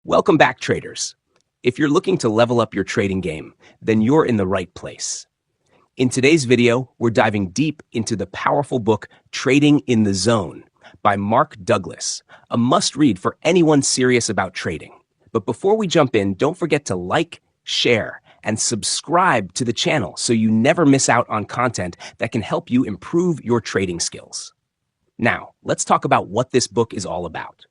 Welcome back, traders. If you're looking to level up your trading game, then you're in the right place. In today's video, we're diving deep into the powerful book Trading in the Zone by Mark Douglas, a must-read for anyone serious about trading. But before we jump in, don't forget to like, share, and subscribe to the channel so you never miss out on content that can help you improve your trading skills. Now, let's talk about what this book is all about.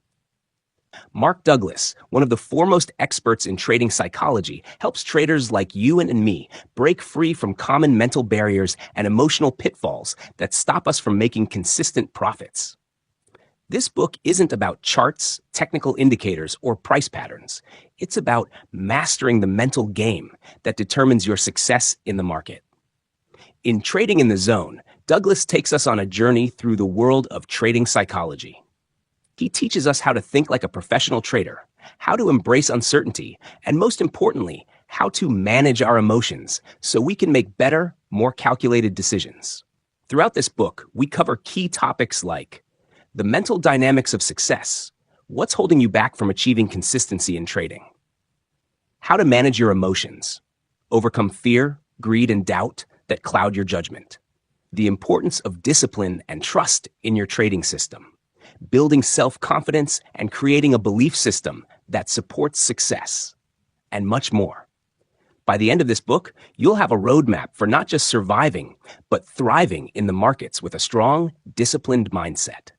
Mark Douglas, one of the foremost experts in trading psychology, helps traders like you and me break free from common mental barriers and emotional pitfalls that stop us from making consistent profits. This book isn't about charts, technical indicators, or price patterns. It's about mastering the mental game that determines your success in the market. In Trading in the Zone, Douglas takes us on a journey through the world of trading psychology. He teaches us how to think like a professional trader, how to embrace uncertainty, and most importantly, how to manage our emotions so we can make better, more calculated decisions. Throughout this book, we cover key topics like the mental dynamics of success, what's holding you back from achieving consistency in trading, how to manage your emotions, overcome fear, greed, and doubt that cloud your judgment, the importance of discipline and trust in your trading system, building self-confidence and creating a belief system that supports success, and much more. By the end of this book, you'll have a roadmap for not just surviving, but thriving in the markets with a strong, disciplined mindset.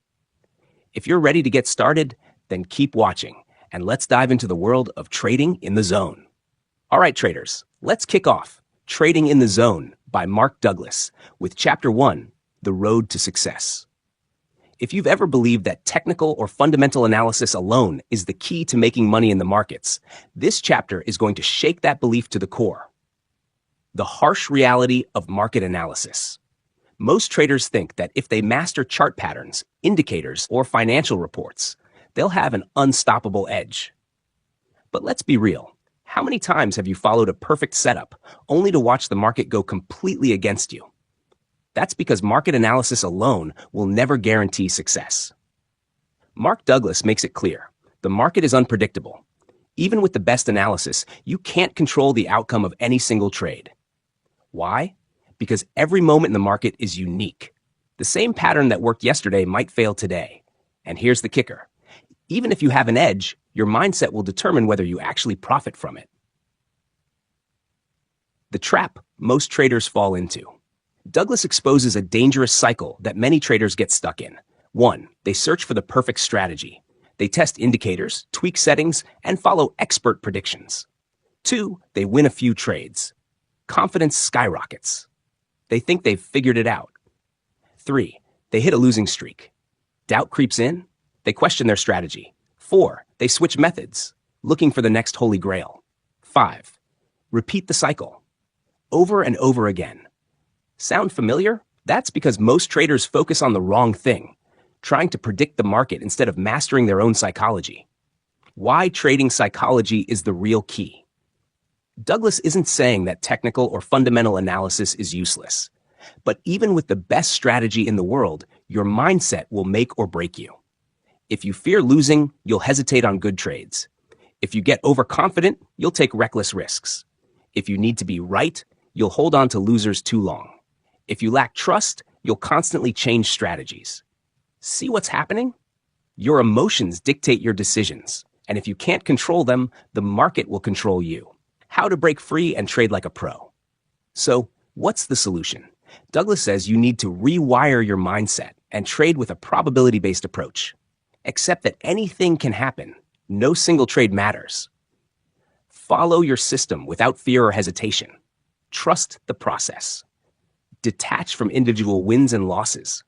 If you're ready to get started, then keep watching, and let's dive into the world of Trading in the Zone. All right, traders, let's kick off Trading in the Zone by Mark Douglas with Chapter 1, The Road to Success. If you've ever believed that technical or fundamental analysis alone is the key to making money in the markets, this chapter is going to shake that belief to the core. The harsh reality of market analysis. Most traders think that if they master chart patterns, indicators, or financial reports, they'll have an unstoppable edge. But let's be real. How many times have you followed a perfect setup only to watch the market go completely against you? That's because market analysis alone will never guarantee success. Mark Douglas makes it clear, the market is unpredictable. Even with the best analysis, you can't control the outcome of any single trade. Why? Because every moment in the market is unique. The same pattern that worked yesterday might fail today. And here's the kicker. Even if you have an edge, your mindset will determine whether you actually profit from it. The trap most traders fall into. Douglas exposes a dangerous cycle that many traders get stuck in. 1. They search for the perfect strategy. They test indicators, tweak settings, and follow expert predictions. 2. They win a few trades. Confidence skyrockets. They think they've figured it out. 3. They hit a losing streak. Doubt creeps in. They question their strategy. 4. They switch methods, looking for the next holy grail. 5. Repeat the cycle. Over and over again. Sound familiar? That's because most traders focus on the wrong thing, trying to predict the market instead of mastering their own psychology. Why trading psychology is the real key. Douglas isn't saying that technical or fundamental analysis is useless, but even with the best strategy in the world, your mindset will make or break you. If you fear losing, you'll hesitate on good trades. If you get overconfident, you'll take reckless risks. If you need to be right, you'll hold on to losers too long. If you lack trust, you'll constantly change strategies. See what's happening? Your emotions dictate your decisions, and if you can't control them, the market will control you. How to break free and trade like a pro. So, what's the solution? Douglas says you need to rewire your mindset and trade with a probability-based approach. Accept that anything can happen. No single trade matters. Follow your system without fear or hesitation. Trust the process. Detach from individual wins and losses.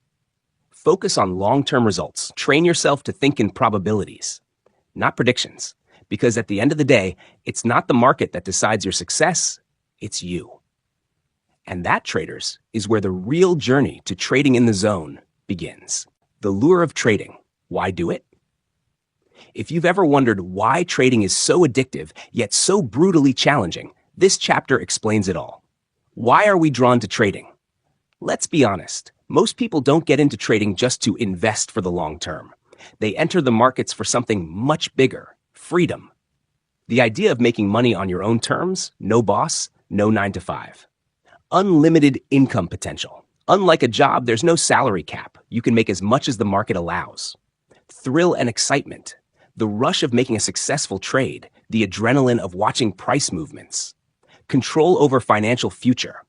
Focus on long-term results. Train yourself to think in probabilities, not predictions, because at the end of the day, it's not the market that decides your success, it's you. And that, traders, is where the real journey to trading in the zone begins. The lure of trading. Why do it? If you've ever wondered why trading is so addictive, yet so brutally challenging, this chapter explains it all. Why are we drawn to trading? Let's be honest. Most people don't get into trading just to invest for the long term. They enter the markets for something much bigger, freedom. The idea of making money on your own terms, no boss, no 9 to 5. Unlimited income potential. Unlike a job, there's no salary cap. You can make as much as the market allows. Thrill and excitement. The rush of making a successful trade. The adrenaline of watching price movements. Control over financial future.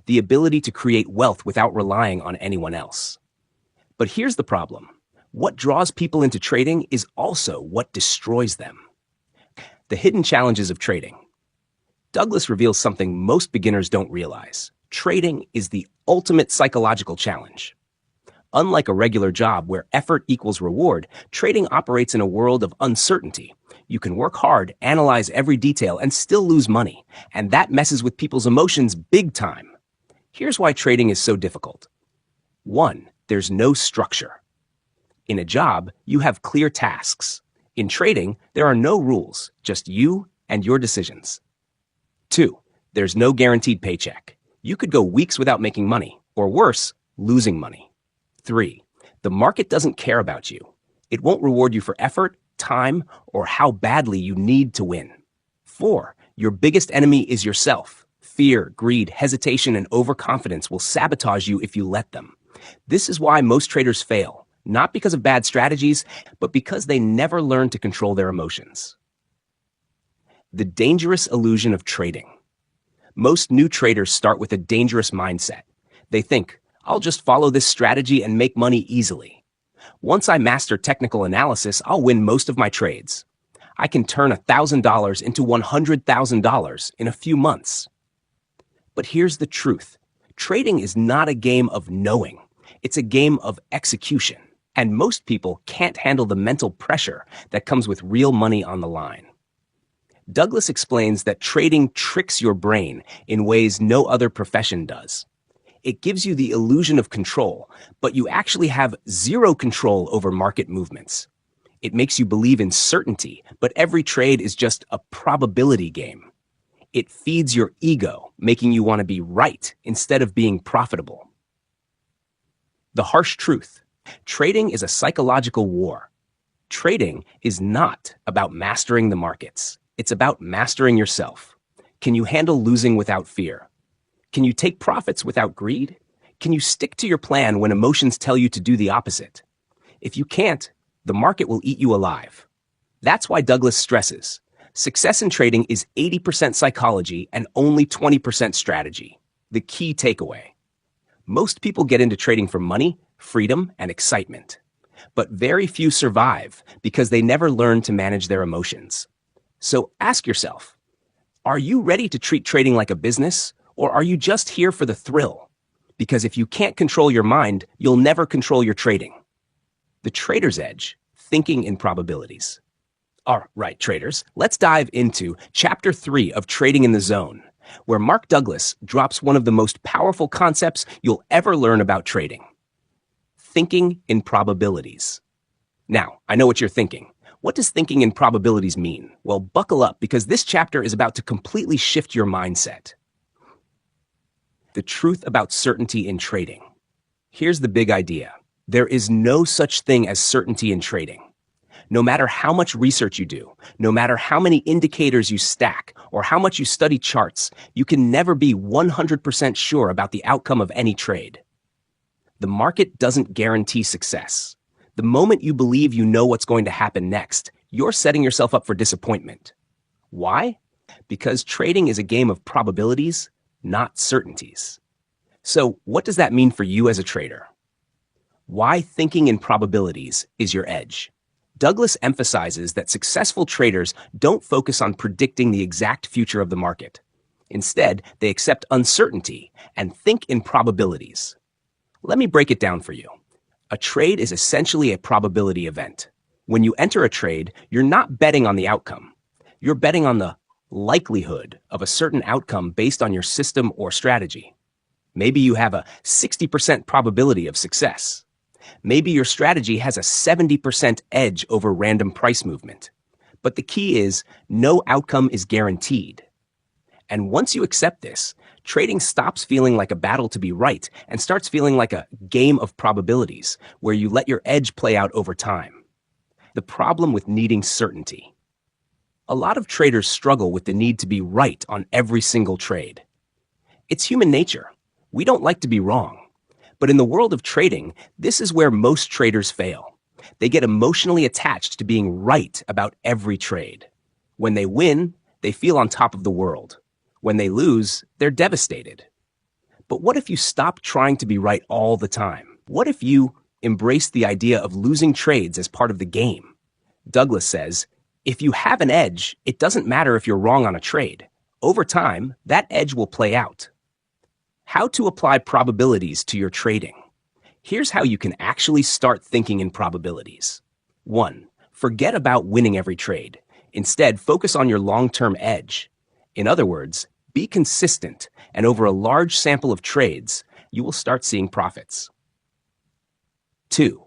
The ability to create wealth without relying on anyone else. But here's the problem. What draws people into trading is also what destroys them. The hidden challenges of trading. Douglas reveals something most beginners don't realize. Trading is the ultimate psychological challenge. Unlike a regular job where effort equals reward, trading operates in a world of uncertainty. You can work hard, analyze every detail, and still lose money. And that messes with people's emotions big time. Here's why trading is so difficult. 1. There's no structure. In a job, you have clear tasks. In trading, there are no rules, just you and your decisions. 2. There's no guaranteed paycheck. You could go weeks without making money, or worse, losing money. 3. The market doesn't care about you. It won't reward you for effort, time, or how badly you need to win. 4. Your biggest enemy is yourself. Fear, greed, hesitation, and overconfidence will sabotage you if you let them. This is why most traders fail, not because of bad strategies, but because they never learn to control their emotions. The dangerous illusion of trading. Most new traders start with a dangerous mindset. They think, I'll just follow this strategy and make money easily. Once I master technical analysis, I'll win most of my trades. I can turn $1,000 into $100,000 in a few months. But here's the truth. Trading is not a game of knowing. It's a game of execution. And most people can't handle the mental pressure that comes with real money on the line. Douglas explains that trading tricks your brain in ways no other profession does. It gives you the illusion of control, but you actually have zero control over market movements. It makes you believe in certainty, but every trade is just a probability game. It feeds your ego, making you want to be right instead of being profitable. The harsh truth. Trading is a psychological war. Trading is not about mastering the markets. It's about mastering yourself. Can you handle losing without fear? Can you take profits without greed? Can you stick to your plan when emotions tell you to do the opposite? If you can't, the market will eat you alive. That's why Douglas stresses, success in trading is 80% psychology and only 20% strategy. The key takeaway. Most people get into trading for money, freedom, and excitement. But very few survive because they never learn to manage their emotions. So ask yourself, are you ready to treat trading like a business, or are you just here for the thrill? Because if you can't control your mind, you'll never control your trading. The trader's edge, thinking in probabilities. All right, traders, let's dive into Chapter 3 of Trading in the Zone, where Mark Douglas drops one of the most powerful concepts you'll ever learn about trading. Thinking in probabilities. Now, I know what you're thinking. What does thinking in probabilities mean? Well, buckle up because this chapter is about to completely shift your mindset. The truth about certainty in trading. Here's the big idea. There is no such thing as certainty in trading. No matter how much research you do, no matter how many indicators you stack, or how much you study charts, you can never be 100% sure about the outcome of any trade. The market doesn't guarantee success. The moment you believe you know what's going to happen next, you're setting yourself up for disappointment. Why? Because trading is a game of probabilities, not certainties. So, what does that mean for you as a trader? Why thinking in probabilities is your edge. Douglas emphasizes that successful traders don't focus on predicting the exact future of the market. Instead, they accept uncertainty and think in probabilities. Let me break it down for you. A trade is essentially a probability event. When you enter a trade, you're not betting on the outcome. You're betting on the likelihood of a certain outcome based on your system or strategy. Maybe you have a 60% probability of success. Maybe your strategy has a 70% edge over random price movement. But the key is, no outcome is guaranteed. And once you accept this, trading stops feeling like a battle to be right and starts feeling like a game of probabilities where you let your edge play out over time. The problem with needing certainty. A lot of traders struggle with the need to be right on every single trade. It's human nature. We don't like to be wrong. But in the world of trading, this is where most traders fail. They get emotionally attached to being right about every trade. When they win, they feel on top of the world. When they lose, they're devastated. But what if you stop trying to be right all the time? What if you embrace the idea of losing trades as part of the game? Douglas says, if you have an edge, it doesn't matter if you're wrong on a trade. Over time, that edge will play out. How to apply probabilities to your trading. Here's how you can actually start thinking in probabilities. 1. Forget about winning every trade. Instead, focus on your long-term edge. In other words, be consistent, and over a large sample of trades, you will start seeing profits. 2.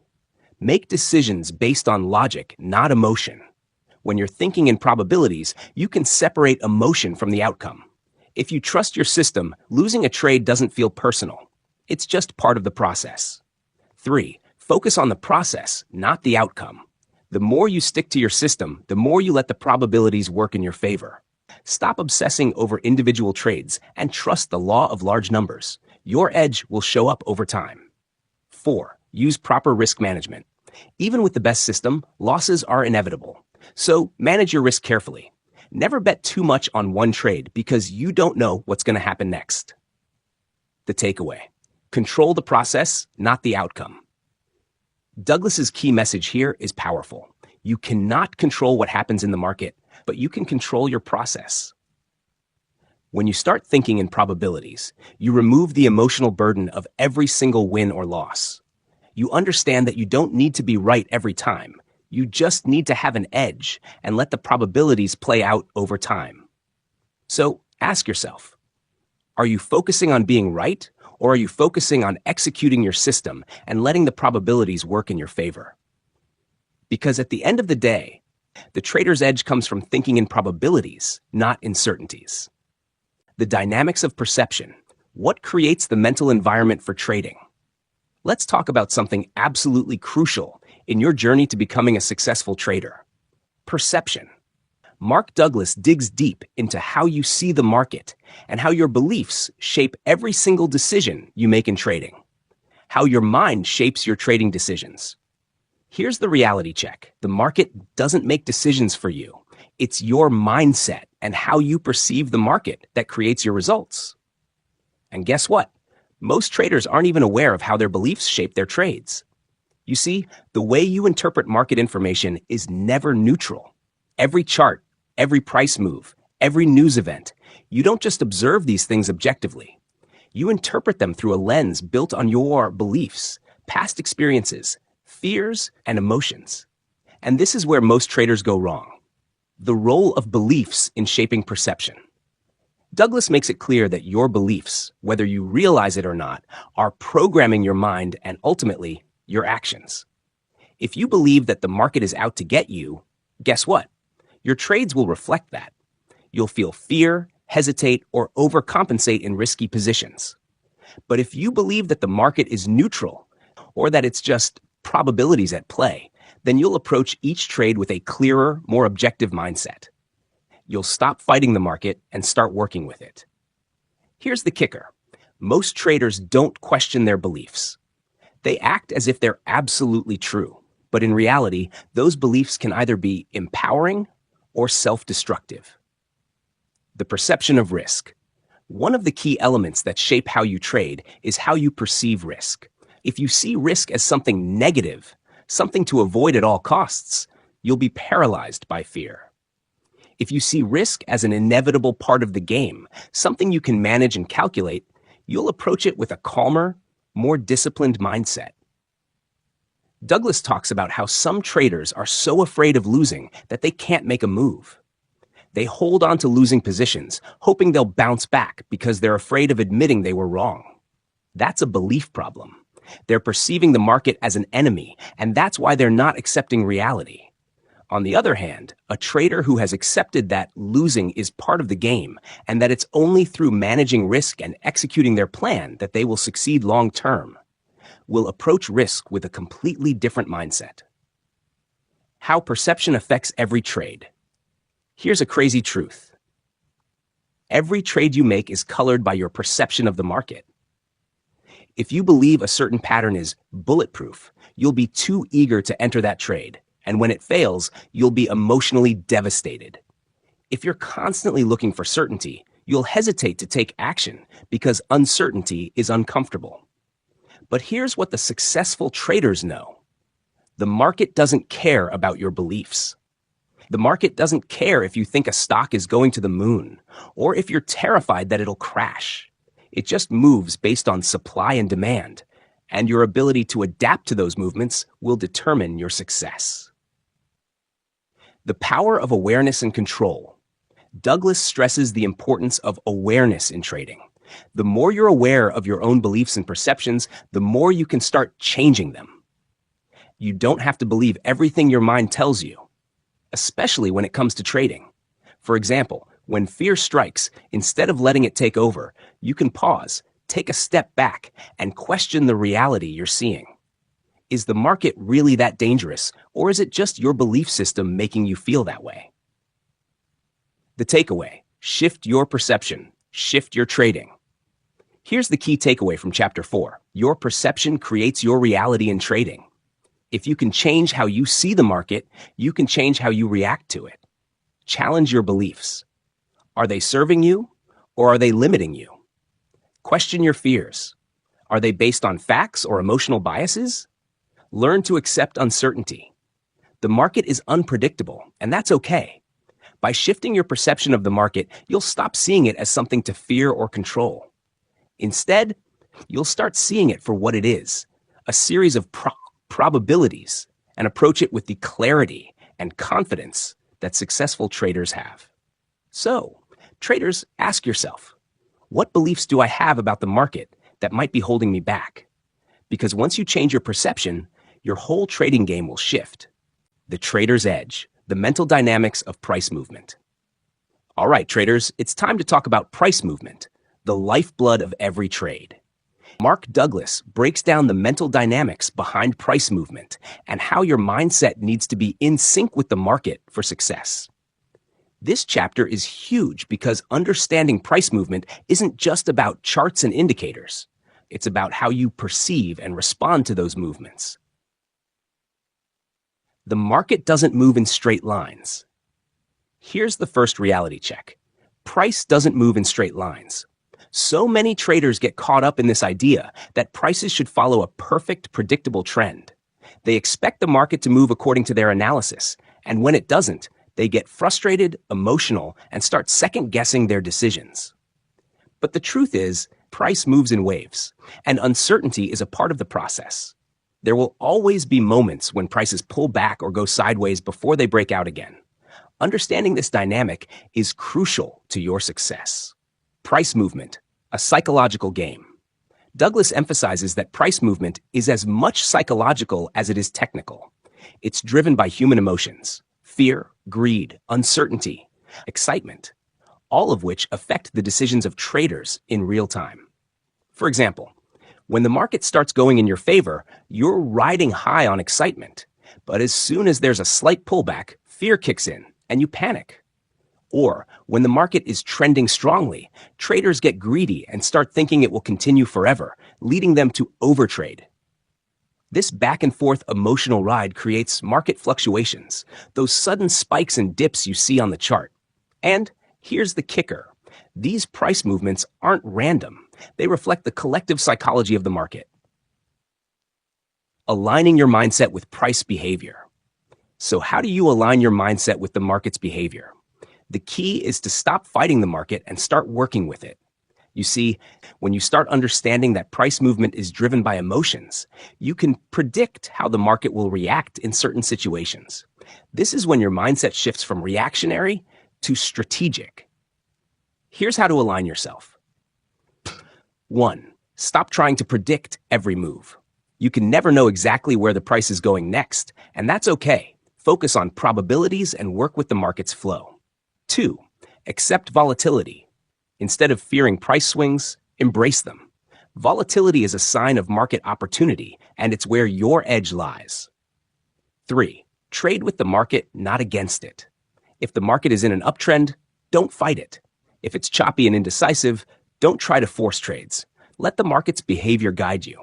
Make decisions based on logic, not emotion. When you're thinking in probabilities, you can separate emotion from the outcome. If you trust your system, losing a trade doesn't feel personal. It's just part of the process. 3. Focus on the process, not the outcome. The more you stick to your system, the more you let the probabilities work in your favor. Stop obsessing over individual trades and trust the law of large numbers. Your edge will show up over time. 4. Use proper risk management. Even with the best system, losses are inevitable. So manage your risk carefully. Never bet too much on one trade because you don't know what's going to happen next. The takeaway: control the process, not the outcome. Douglas's key message here is powerful. You cannot control what happens in the market, but you can control your process. When you start thinking in probabilities, you remove the emotional burden of every single win or loss. You understand that you don't need to be right every time. You just need to have an edge and let the probabilities play out over time. So ask yourself, are you focusing on being right, or are you focusing on executing your system and letting the probabilities work in your favor? Because at the end of the day, the trader's edge comes from thinking in probabilities, not in certainties. The dynamics of perception. What creates the mental environment for trading? Let's talk about something absolutely crucial in your journey to becoming a successful trader: perception. Mark Douglas digs deep into how you see the market and how your beliefs shape every single decision you make in trading, how your mind shapes your trading decisions. Here's the reality check. The market doesn't make decisions for you. It's your mindset and how you perceive the market that creates your results. And guess what? Most traders aren't even aware of how their beliefs shape their trades. You see, the way you interpret market information is never neutral. Every chart, every price move, every news event, you don't just observe these things objectively. You interpret them through a lens built on your beliefs, past experiences, fears, and emotions. And this is where most traders go wrong. The role of beliefs in shaping perception. Douglas makes it clear that your beliefs, whether you realize it or not, are programming your mind and ultimately your actions. If you believe that the market is out to get you, guess what? Your trades will reflect that. You'll feel fear, hesitate, or overcompensate in risky positions. But if you believe that the market is neutral, or that it's just probabilities at play, then you'll approach each trade with a clearer, more objective mindset. You'll stop fighting the market and start working with it. Here's the kicker. Most traders don't question their beliefs. They act as if they're absolutely true, but in reality, those beliefs can either be empowering or self-destructive. The perception of risk. One of the key elements that shape how you trade is how you perceive risk. If you see risk as something negative, something to avoid at all costs, you'll be paralyzed by fear. If you see risk as an inevitable part of the game, something you can manage and calculate, you'll approach it with a calmer, more disciplined mindset. Douglas talks about how some traders are so afraid of losing that they can't make a move. They hold on to losing positions, hoping they'll bounce back because they're afraid of admitting they were wrong. That's a belief problem. They're perceiving the market as an enemy, and that's why they're not accepting reality. On the other hand, a trader who has accepted that losing is part of the game and that it's only through managing risk and executing their plan that they will succeed long term, will approach risk with a completely different mindset. How perception affects every trade. Here's a crazy truth. Every trade you make is colored by your perception of the market. If you believe a certain pattern is bulletproof, you'll be too eager to enter that trade, and when it fails, you'll be emotionally devastated. If you're constantly looking for certainty, you'll hesitate to take action because uncertainty is uncomfortable. But here's what the successful traders know. The market doesn't care about your beliefs. The market doesn't care if you think a stock is going to the moon or if you're terrified that it'll crash. It just moves based on supply and demand, and your ability to adapt to those movements will determine your success. The power of awareness and control. Douglas stresses the importance of awareness in trading. The more you're aware of your own beliefs and perceptions, the more you can start changing them. You don't have to believe everything your mind tells you, especially when it comes to trading. For example, when fear strikes, instead of letting it take over, you can pause, take a step back, and question the reality you're seeing. Is the market really that dangerous, or is it just your belief system making you feel that way? The takeaway: shift your perception, shift your trading. Here's the key takeaway from Chapter 4. Your perception creates your reality in trading. If you can change how you see the market, you can change how you react to it. Challenge your beliefs. Are they serving you, or are they limiting you? Question your fears. Are they based on facts or emotional biases? Learn to accept uncertainty. The market is unpredictable, and that's okay. By shifting your perception of the market, you'll stop seeing it as something to fear or control. Instead, you'll start seeing it for what it is, a series of probabilities, and approach it with the clarity and confidence that successful traders have. So, traders, ask yourself, what beliefs do I have about the market that might be holding me back? Because once you change your perception, your whole trading game will shift. The trader's edge, the mental dynamics of price movement. All right, traders, it's time to talk about price movement, the lifeblood of every trade. Mark Douglas breaks down the mental dynamics behind price movement and how your mindset needs to be in sync with the market for success. This chapter is huge because understanding price movement isn't just about charts and indicators. It's about how you perceive and respond to those movements. The market doesn't move in straight lines. Here's the first reality check. Price doesn't move in straight lines. So many traders get caught up in this idea that prices should follow a perfect, predictable trend. They expect the market to move according to their analysis, and when it doesn't, they get frustrated, emotional, and start second-guessing their decisions. But the truth is, price moves in waves, and uncertainty is a part of the process. There will always be moments when prices pull back or go sideways before they break out again. Understanding this dynamic is crucial to your success. Price movement, a psychological game. Douglas emphasizes that price movement is as much psychological as it is technical. It's driven by human emotions, fear, greed, uncertainty, excitement, all of which affect the decisions of traders in real time. For example, when the market starts going in your favor, you're riding high on excitement. But as soon as there's a slight pullback, fear kicks in and you panic. Or when the market is trending strongly, traders get greedy and start thinking it will continue forever, leading them to overtrade. This back and forth emotional ride creates market fluctuations, those sudden spikes and dips you see on the chart. And here's the kicker. These price movements aren't random. They reflect the collective psychology of the market. Aligning your mindset with price behavior. So how do you align your mindset with the market's behavior? The key is to stop fighting the market and start working with it. You see, when you start understanding that price movement is driven by emotions, you can predict how the market will react in certain situations. This is when your mindset shifts from reactionary to strategic. Here's how to align yourself. 1. Stop trying to predict every move. You can never know exactly where the price is going next, and that's okay. Focus on probabilities and work with the market's flow. 2. Accept volatility. Instead of fearing price swings, embrace them. Volatility is a sign of market opportunity, and it's where your edge lies. 3. Trade with the market, not against it. If the market is in an uptrend, don't fight it. If it's choppy and indecisive, don't try to force trades. Let the market's behavior guide you.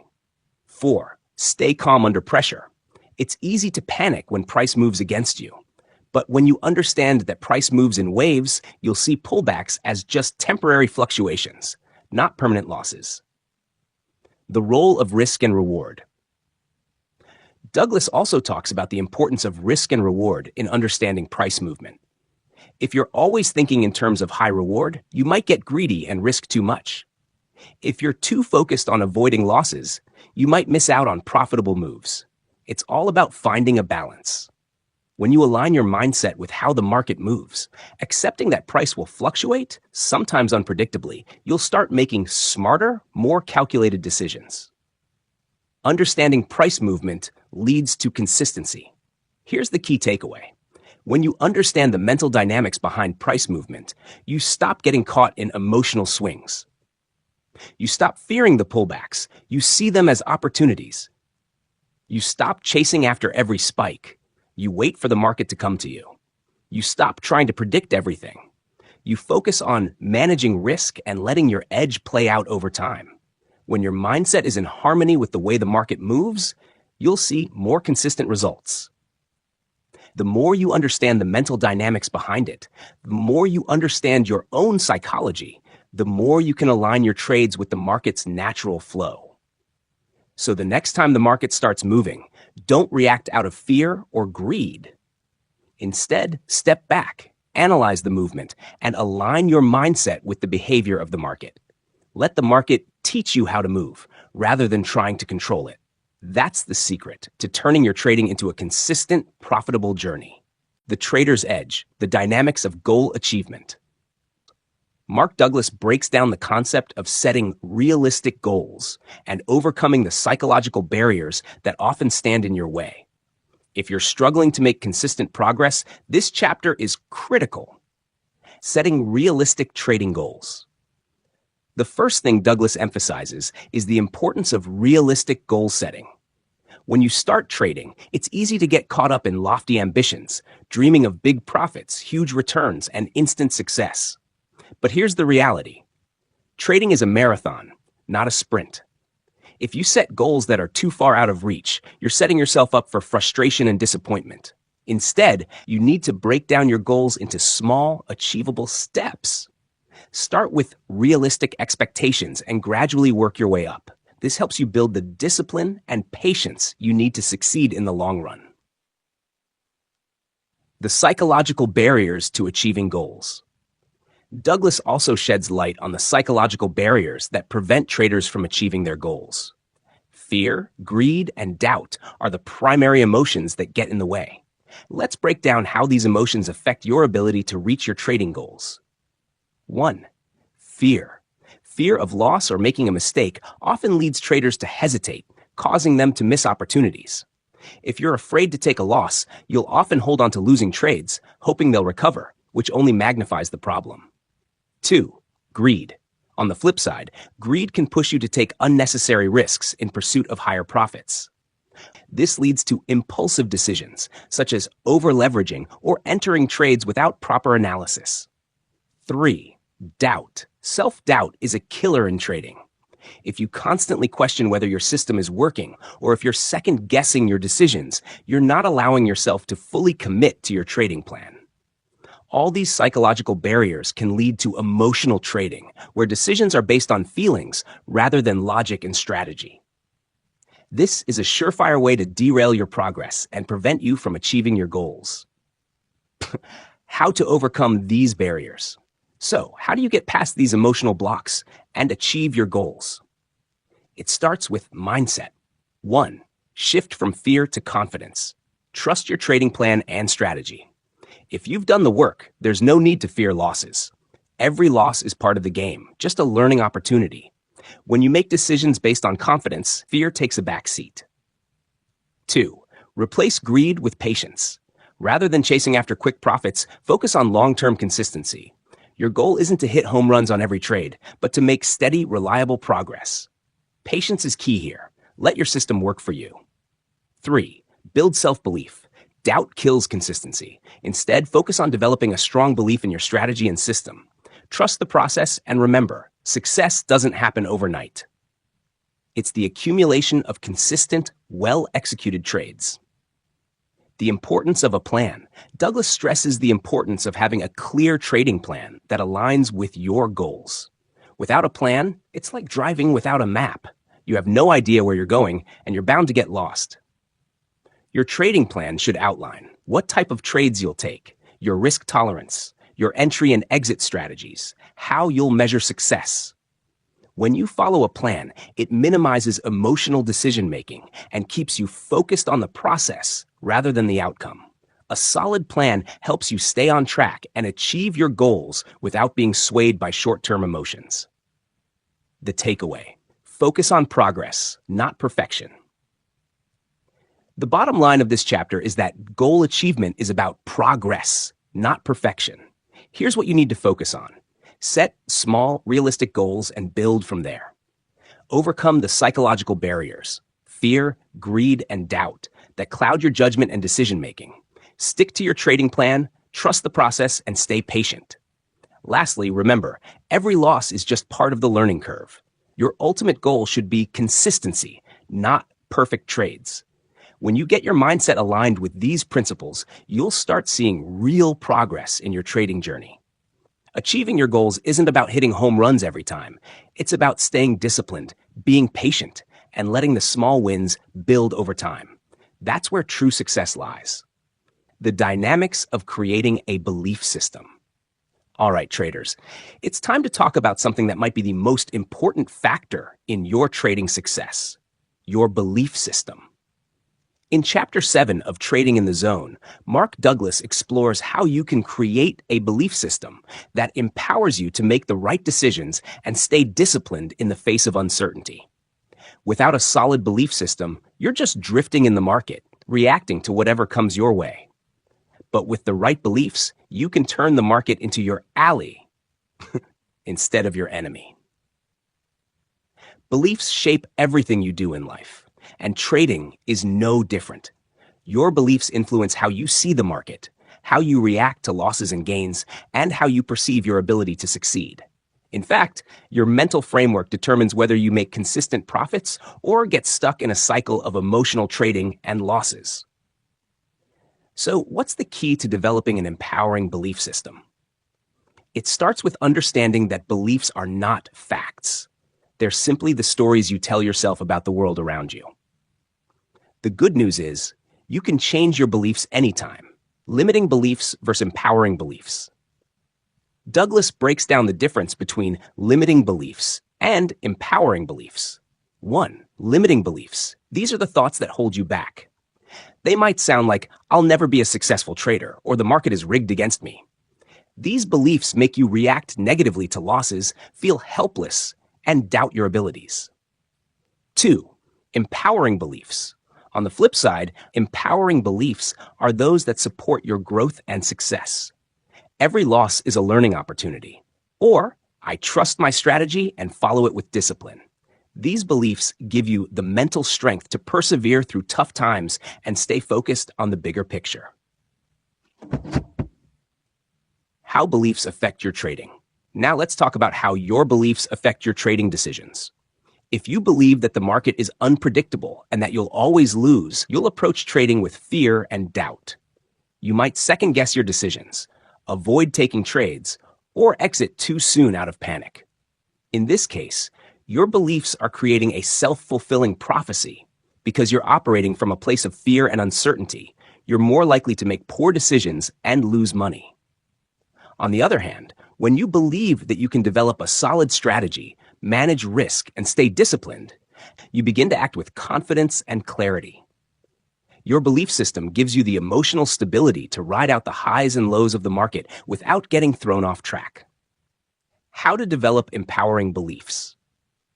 4. Stay calm under pressure. It's easy to panic when price moves against you. But when you understand that price moves in waves, you'll see pullbacks as just temporary fluctuations, not permanent losses. The role of risk and reward. Douglas also talks about the importance of risk and reward in understanding price movement. If you're always thinking in terms of high reward, you might get greedy and risk too much. If you're too focused on avoiding losses, you might miss out on profitable moves. It's all about finding a balance. When you align your mindset with how the market moves, accepting that price will fluctuate, sometimes unpredictably, you'll start making smarter, more calculated decisions. Understanding price movement leads to consistency. Here's the key takeaway. When you understand the mental dynamics behind price movement, you stop getting caught in emotional swings. You stop fearing the pullbacks. You see them as opportunities. You stop chasing after every spike. You wait for the market to come to you. You stop trying to predict everything. You focus on managing risk and letting your edge play out over time. When your mindset is in harmony with the way the market moves, you'll see more consistent results. The more you understand the mental dynamics behind it, the more you understand your own psychology, the more you can align your trades with the market's natural flow. So the next time the market starts moving, don't react out of fear or greed. Instead, step back, analyze the movement, and align your mindset with the behavior of the market. Let the market teach you how to move, rather than trying to control it. That's the secret to turning your trading into a consistent, profitable journey. The trader's edge, the dynamics of goal achievement. Mark Douglas breaks down the concept of setting realistic goals and overcoming the psychological barriers that often stand in your way. If you're struggling to make consistent progress, this chapter is critical. Setting realistic trading goals. The first thing Douglas emphasizes is the importance of realistic goal setting. When you start trading, it's easy to get caught up in lofty ambitions, dreaming of big profits, huge returns, and instant success. But here's the reality. Trading is a marathon, not a sprint. If you set goals that are too far out of reach, you're setting yourself up for frustration and disappointment. Instead, you need to break down your goals into small, achievable steps. Start with realistic expectations and gradually work your way up. This helps you build the discipline and patience you need to succeed in the long run. The psychological barriers to achieving goals. Douglas also sheds light on the psychological barriers that prevent traders from achieving their goals. Fear, greed, and doubt are the primary emotions that get in the way. Let's break down how these emotions affect your ability to reach your trading goals. 1. Fear. Fear of loss or making a mistake often leads traders to hesitate, causing them to miss opportunities. If you're afraid to take a loss, you'll often hold on to losing trades, hoping they'll recover, which only magnifies the problem. 2. Greed. On the flip side, greed can push you to take unnecessary risks in pursuit of higher profits. This leads to impulsive decisions, such as over-leveraging or entering trades without proper analysis. 3. Doubt. Self-doubt is a killer in trading. If you constantly question whether your system is working, or if you're second-guessing your decisions, you're not allowing yourself to fully commit to your trading plan. All these psychological barriers can lead to emotional trading, where decisions are based on feelings rather than logic and strategy. This is a surefire way to derail your progress and prevent you from achieving your goals. How to overcome these barriers. So, how do you get past these emotional blocks and achieve your goals? It starts with mindset. 1. Shift from fear to confidence. Trust your trading plan and strategy. If you've done the work, there's no need to fear losses. Every loss is part of the game, just a learning opportunity. When you make decisions based on confidence, fear takes a back seat. 2. Replace greed with patience. Rather than chasing after quick profits, focus on long-term consistency. Your goal isn't to hit home runs on every trade, but to make steady, reliable progress. Patience is key here. Let your system work for you. 3. Build self-belief. Doubt kills consistency. Instead, focus on developing a strong belief in your strategy and system. Trust the process and remember, success doesn't happen overnight. It's the accumulation of consistent, well-executed trades. The importance of a plan. Douglas stresses the importance of having a clear trading plan that aligns with your goals. Without a plan, it's like driving without a map. You have no idea where you're going, and you're bound to get lost. Your trading plan should outline what type of trades you'll take, your risk tolerance, your entry and exit strategies, how you'll measure success. When you follow a plan, it minimizes emotional decision-making and keeps you focused on the process rather than the outcome. A solid plan helps you stay on track and achieve your goals without being swayed by short-term emotions. The takeaway: focus on progress, not perfection. The bottom line of this chapter is that goal achievement is about progress, not perfection. Here's what you need to focus on. Set small, realistic goals and build from there. Overcome the psychological barriers, fear, greed, and doubt that cloud your judgment and decision-making. Stick to your trading plan, trust the process, and stay patient. Lastly, remember, every loss is just part of the learning curve. Your ultimate goal should be consistency, not perfect trades. When you get your mindset aligned with these principles, you'll start seeing real progress in your trading journey. Achieving your goals isn't about hitting home runs every time. It's about staying disciplined, being patient, and letting the small wins build over time. That's where true success lies. The dynamics of creating a belief system. All right, traders, it's time to talk about something that might be the most important factor in your trading success: your belief system. In Chapter 7 of Trading in the Zone, Mark Douglas explores how you can create a belief system that empowers you to make the right decisions and stay disciplined in the face of uncertainty. Without a solid belief system, you're just drifting in the market, reacting to whatever comes your way. But with the right beliefs, you can turn the market into your ally instead of your enemy. Beliefs shape everything you do in life. And trading is no different. Your beliefs influence how you see the market, how you react to losses and gains, and how you perceive your ability to succeed. In fact, your mental framework determines whether you make consistent profits or get stuck in a cycle of emotional trading and losses. So, what's the key to developing an empowering belief system? It starts with understanding that beliefs are not facts. They're simply the stories you tell yourself about the world around you. The good news is, you can change your beliefs anytime. Limiting beliefs versus empowering beliefs. Douglas breaks down the difference between limiting beliefs and empowering beliefs. 1. Limiting beliefs. These are the thoughts that hold you back. They might sound like, "I'll never be a successful trader," or "the market is rigged against me." These beliefs make you react negatively to losses, feel helpless, and doubt your abilities. 2. Empowering beliefs. On the flip side, empowering beliefs are those that support your growth and success. Every loss is a learning opportunity. Or, "I trust my strategy and follow it with discipline." These beliefs give you the mental strength to persevere through tough times and stay focused on the bigger picture. How beliefs affect your trading. Now let's talk about how your beliefs affect your trading decisions. If you believe that the market is unpredictable and that you'll always lose, you'll approach trading with fear and doubt. You might second-guess your decisions, avoid taking trades, or exit too soon out of panic. In this case, your beliefs are creating a self-fulfilling prophecy. Because you're operating from a place of fear and uncertainty, you're more likely to make poor decisions and lose money. On the other hand, when you believe that you can develop a solid strategy, manage risk, and stay disciplined, you begin to act with confidence and clarity. Your belief system gives you the emotional stability to ride out the highs and lows of the market without getting thrown off track. How to develop empowering beliefs.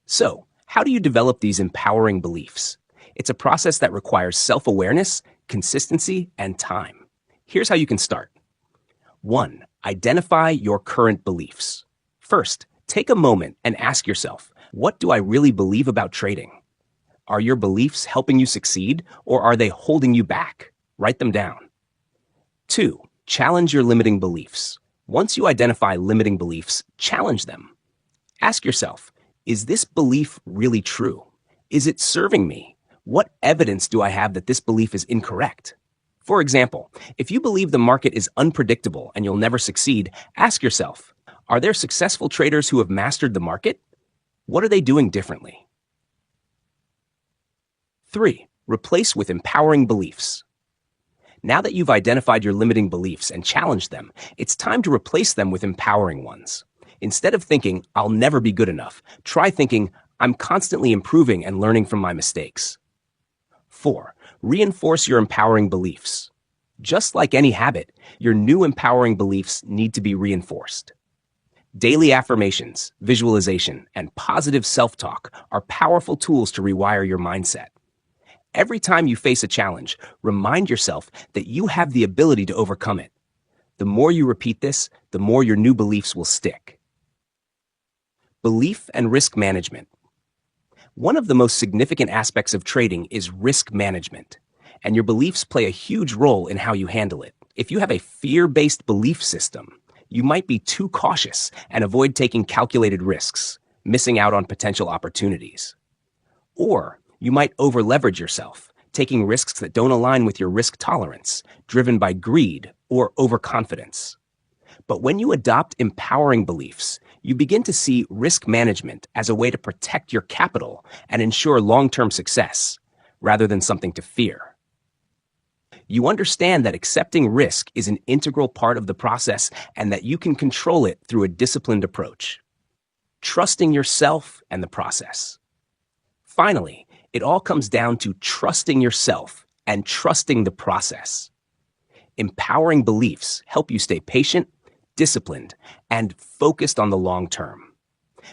So, how do you develop these empowering beliefs? It's a process that requires self-awareness, consistency, and time. Here's how you can start. 1. Identify your current beliefs. First, take a moment and ask yourself, what do I really believe about trading? Are your beliefs helping you succeed, or are they holding you back? Write them down. 2. Challenge your limiting beliefs. Once you identify limiting beliefs, challenge them. Ask yourself, is this belief really true? Is it serving me? What evidence do I have that this belief is incorrect? For example, if you believe the market is unpredictable and you'll never succeed, ask yourself, are there successful traders who have mastered the market? What are they doing differently? 3. Replace with empowering beliefs. Now that you've identified your limiting beliefs and challenged them, it's time to replace them with empowering ones. Instead of thinking, I'll never be good enough, try thinking, I'm constantly improving and learning from my mistakes. 4. Reinforce your empowering beliefs. Just like any habit, your new empowering beliefs need to be reinforced. Daily affirmations, visualization, and positive self-talk are powerful tools to rewire your mindset. Every time you face a challenge, remind yourself that you have the ability to overcome it. The more you repeat this, the more your new beliefs will stick. Belief and risk management. One of the most significant aspects of trading is risk management, and your beliefs play a huge role in how you handle it. If you have a fear-based belief system, you might be too cautious and avoid taking calculated risks, missing out on potential opportunities. Or you might over-leverage yourself, taking risks that don't align with your risk tolerance, driven by greed or overconfidence. But when you adopt empowering beliefs, you begin to see risk management as a way to protect your capital and ensure long-term success, rather than something to fear. You understand that accepting risk is an integral part of the process and that you can control it through a disciplined approach. Trusting yourself and the process. Finally, it all comes down to trusting yourself and trusting the process. Empowering beliefs help you stay patient, disciplined, and focused on the long term.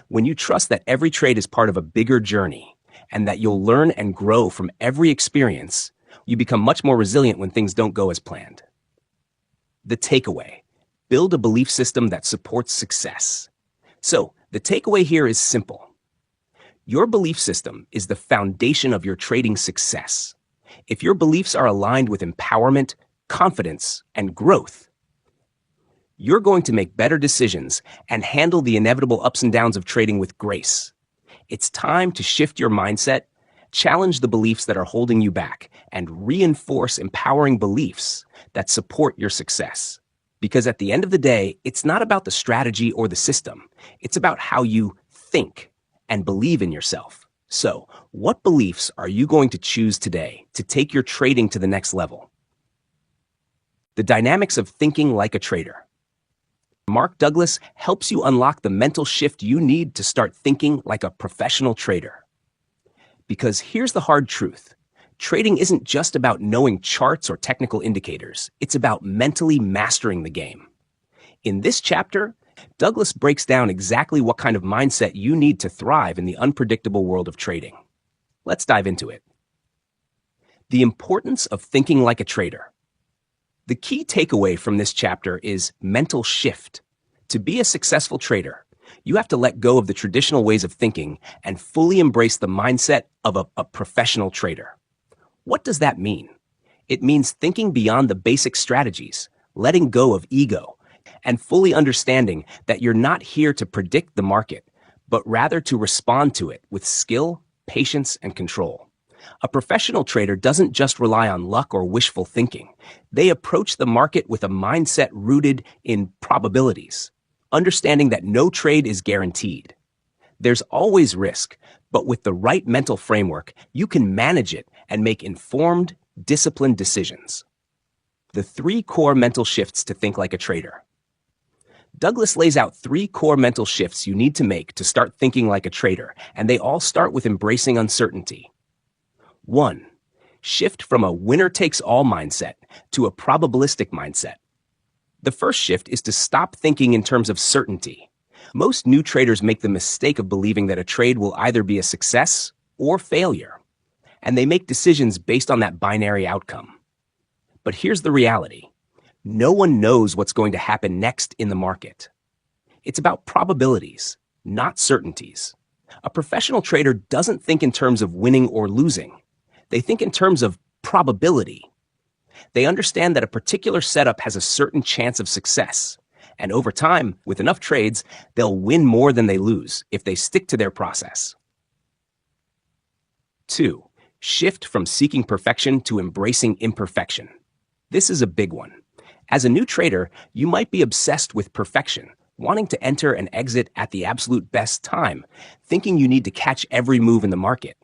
When you trust that every trade is part of a bigger journey and that you'll learn and grow from every experience, you become much more resilient when things don't go as planned. The takeaway: build a belief system that supports success. So, the takeaway here is simple. Your belief system is the foundation of your trading success. If your beliefs are aligned with empowerment, confidence, and growth, you're going to make better decisions and handle the inevitable ups and downs of trading with grace. It's time to shift your mindset, challenge the beliefs that are holding you back, and reinforce empowering beliefs that support your success. Because at the end of the day, it's not about the strategy or the system. It's about how you think and believe in yourself. So, what beliefs are you going to choose today to take your trading to the next level? The dynamics of thinking like a trader. Mark Douglas helps you unlock the mental shift you need to start thinking like a professional trader. Because here's the hard truth. Trading isn't just about knowing charts or technical indicators. It's about mentally mastering the game. In this chapter, Douglas breaks down exactly what kind of mindset you need to thrive in the unpredictable world of trading. Let's dive into it. The importance of thinking like a trader. The key takeaway from this chapter is mental shift. To be a successful trader, you have to let go of the traditional ways of thinking and fully embrace the mindset of a professional trader. What does that mean? It means thinking beyond the basic strategies, letting go of ego, and fully understanding that you're not here to predict the market, but rather to respond to it with skill, patience, and control. A professional trader doesn't just rely on luck or wishful thinking. They approach the market with a mindset rooted in probabilities, understanding that no trade is guaranteed. There's always risk, but with the right mental framework, you can manage it and make informed, disciplined decisions. The 3 core mental shifts to think like a trader. Douglas lays out 3 core mental shifts you need to make to start thinking like a trader, and they all start with embracing uncertainty. 1. Shift from a winner-takes-all mindset to a probabilistic mindset. The first shift is to stop thinking in terms of certainty. Most new traders make the mistake of believing that a trade will either be a success or failure, and they make decisions based on that binary outcome. But here's the reality. No one knows what's going to happen next in the market. It's about probabilities, not certainties. A professional trader doesn't think in terms of winning or losing. They think in terms of probability. They understand that a particular setup has a certain chance of success. And over time, with enough trades, they'll win more than they lose if they stick to their process. 2. Shift from seeking perfection to embracing imperfection. This is a big one. As a new trader, you might be obsessed with perfection, wanting to enter and exit at the absolute best time, thinking you need to catch every move in the market.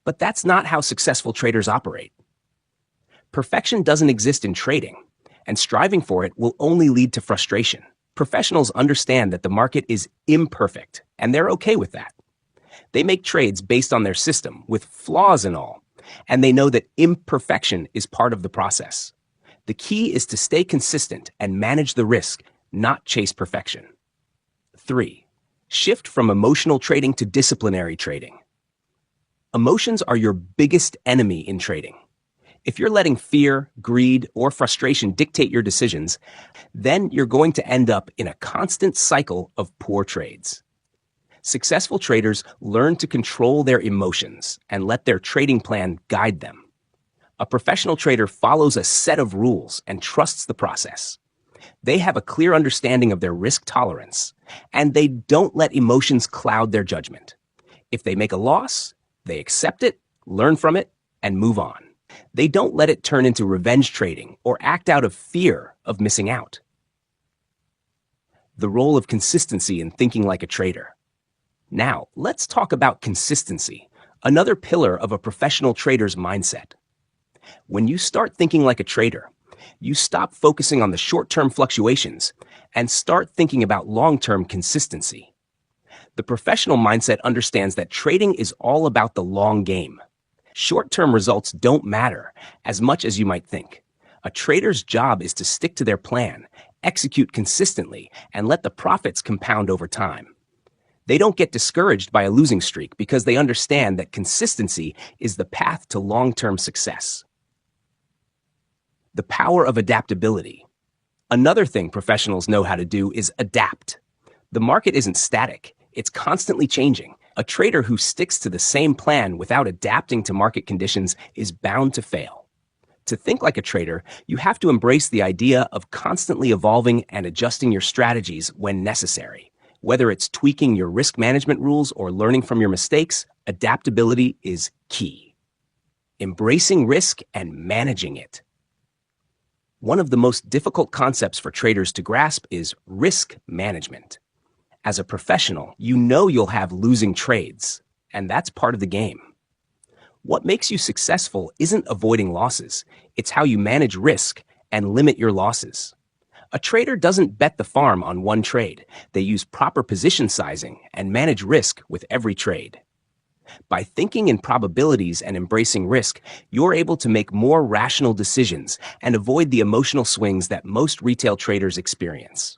But that's not how successful traders operate. Perfection doesn't exist in trading, and striving for it will only lead to frustration. Professionals understand that the market is imperfect, and they're okay with that. They make trades based on their system, with flaws and all, and they know that imperfection is part of the process. The key is to stay consistent and manage the risk, not chase perfection. 3. Shift from emotional trading to disciplinary trading. Emotions are your biggest enemy in trading. If you're letting fear, greed, or frustration dictate your decisions, then you're going to end up in a constant cycle of poor trades. Successful traders learn to control their emotions and let their trading plan guide them. A professional trader follows a set of rules and trusts the process. They have a clear understanding of their risk tolerance, and they don't let emotions cloud their judgment. If they make a loss, they accept it, learn from it, and move on. They don't let it turn into revenge trading or act out of fear of missing out. The role of consistency in thinking like a trader. Now, let's talk about consistency, another pillar of a professional trader's mindset. When you start thinking like a trader, you stop focusing on the short-term fluctuations and start thinking about long-term consistency. The professional mindset understands that trading is all about the long game. Short-term results don't matter as much as you might think. A trader's job is to stick to their plan, execute consistently, and let the profits compound over time. They don't get discouraged by a losing streak because they understand that consistency is the path to long-term success. The power of adaptability. Another thing professionals know how to do is adapt. The market isn't static, it's constantly changing. A trader who sticks to the same plan without adapting to market conditions is bound to fail. To think like a trader, you have to embrace the idea of constantly evolving and adjusting your strategies when necessary. Whether it's tweaking your risk management rules or learning from your mistakes, adaptability is key. Embracing risk and managing it. One of the most difficult concepts for traders to grasp is risk management. As a professional, you know you'll have losing trades, and that's part of the game. What makes you successful isn't avoiding losses, it's how you manage risk and limit your losses. A trader doesn't bet the farm on one trade. They use proper position sizing and manage risk with every trade. By thinking in probabilities and embracing risk, you're able to make more rational decisions and avoid the emotional swings that most retail traders experience.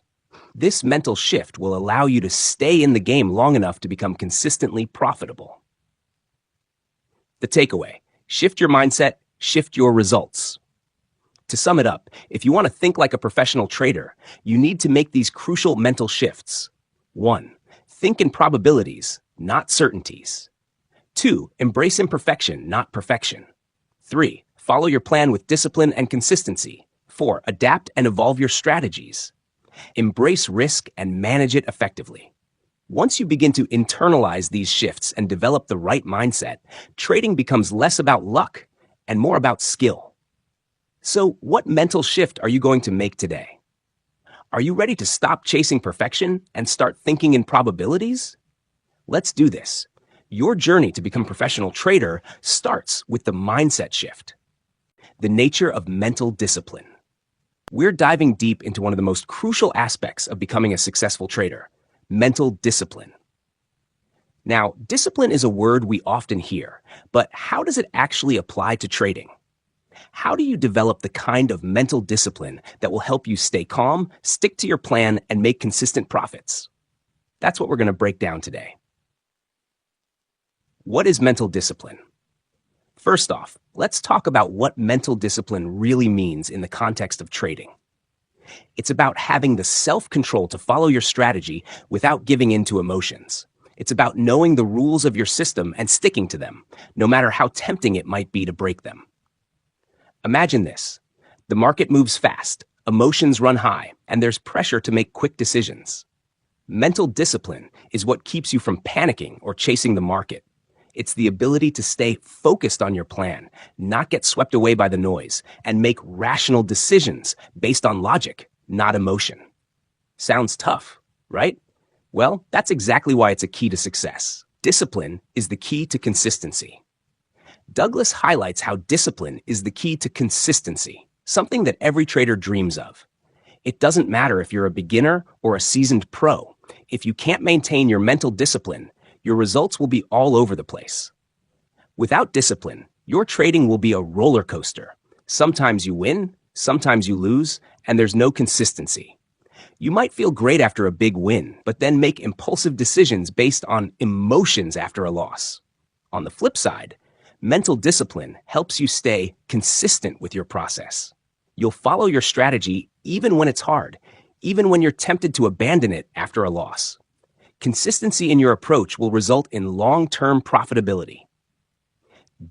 This mental shift will allow you to stay in the game long enough to become consistently profitable. The takeaway: shift your mindset, shift your results. To sum it up, if you want to think like a professional trader, you need to make these crucial mental shifts. 1. Think in probabilities, not certainties. 2. Embrace imperfection, not perfection. 3. Follow your plan with discipline and consistency. 4. Adapt and evolve your strategies. Embrace risk and manage it effectively. Once you begin to internalize these shifts and develop the right mindset, trading becomes less about luck and more about skill. So, what mental shift are you going to make today? Are you ready to stop chasing perfection and start thinking in probabilities? Let's do this. Your journey to become a professional trader starts with the mindset shift. The nature of mental discipline. We're diving deep into one of the most crucial aspects of becoming a successful trader: mental discipline. Now, discipline is a word we often hear, but how does it actually apply to trading? How do you develop the kind of mental discipline that will help you stay calm, stick to your plan, and make consistent profits? That's what we're going to break down today. What is mental discipline? First off, let's talk about what mental discipline really means in the context of trading. It's about having the self-control to follow your strategy without giving in to emotions. It's about knowing the rules of your system and sticking to them, no matter how tempting it might be to break them. Imagine this. The market moves fast, emotions run high, and there's pressure to make quick decisions. Mental discipline is what keeps you from panicking or chasing the market. It's the ability to stay focused on your plan, not get swept away by the noise, and make rational decisions based on logic, not emotion. Sounds tough, right? Well, that's exactly why it's a key to success. Discipline is the key to consistency. Douglas highlights how discipline is the key to consistency, something that every trader dreams of. It doesn't matter if you're a beginner or a seasoned pro. If you can't maintain your mental discipline, your results will be all over the place. Without discipline, your trading will be a roller coaster. Sometimes you win, sometimes you lose, and there's no consistency. You might feel great after a big win, but then make impulsive decisions based on emotions after a loss. On the flip side, mental discipline helps you stay consistent with your process. You'll follow your strategy even when it's hard, even when you're tempted to abandon it after a loss. Consistency in your approach will result in long-term profitability.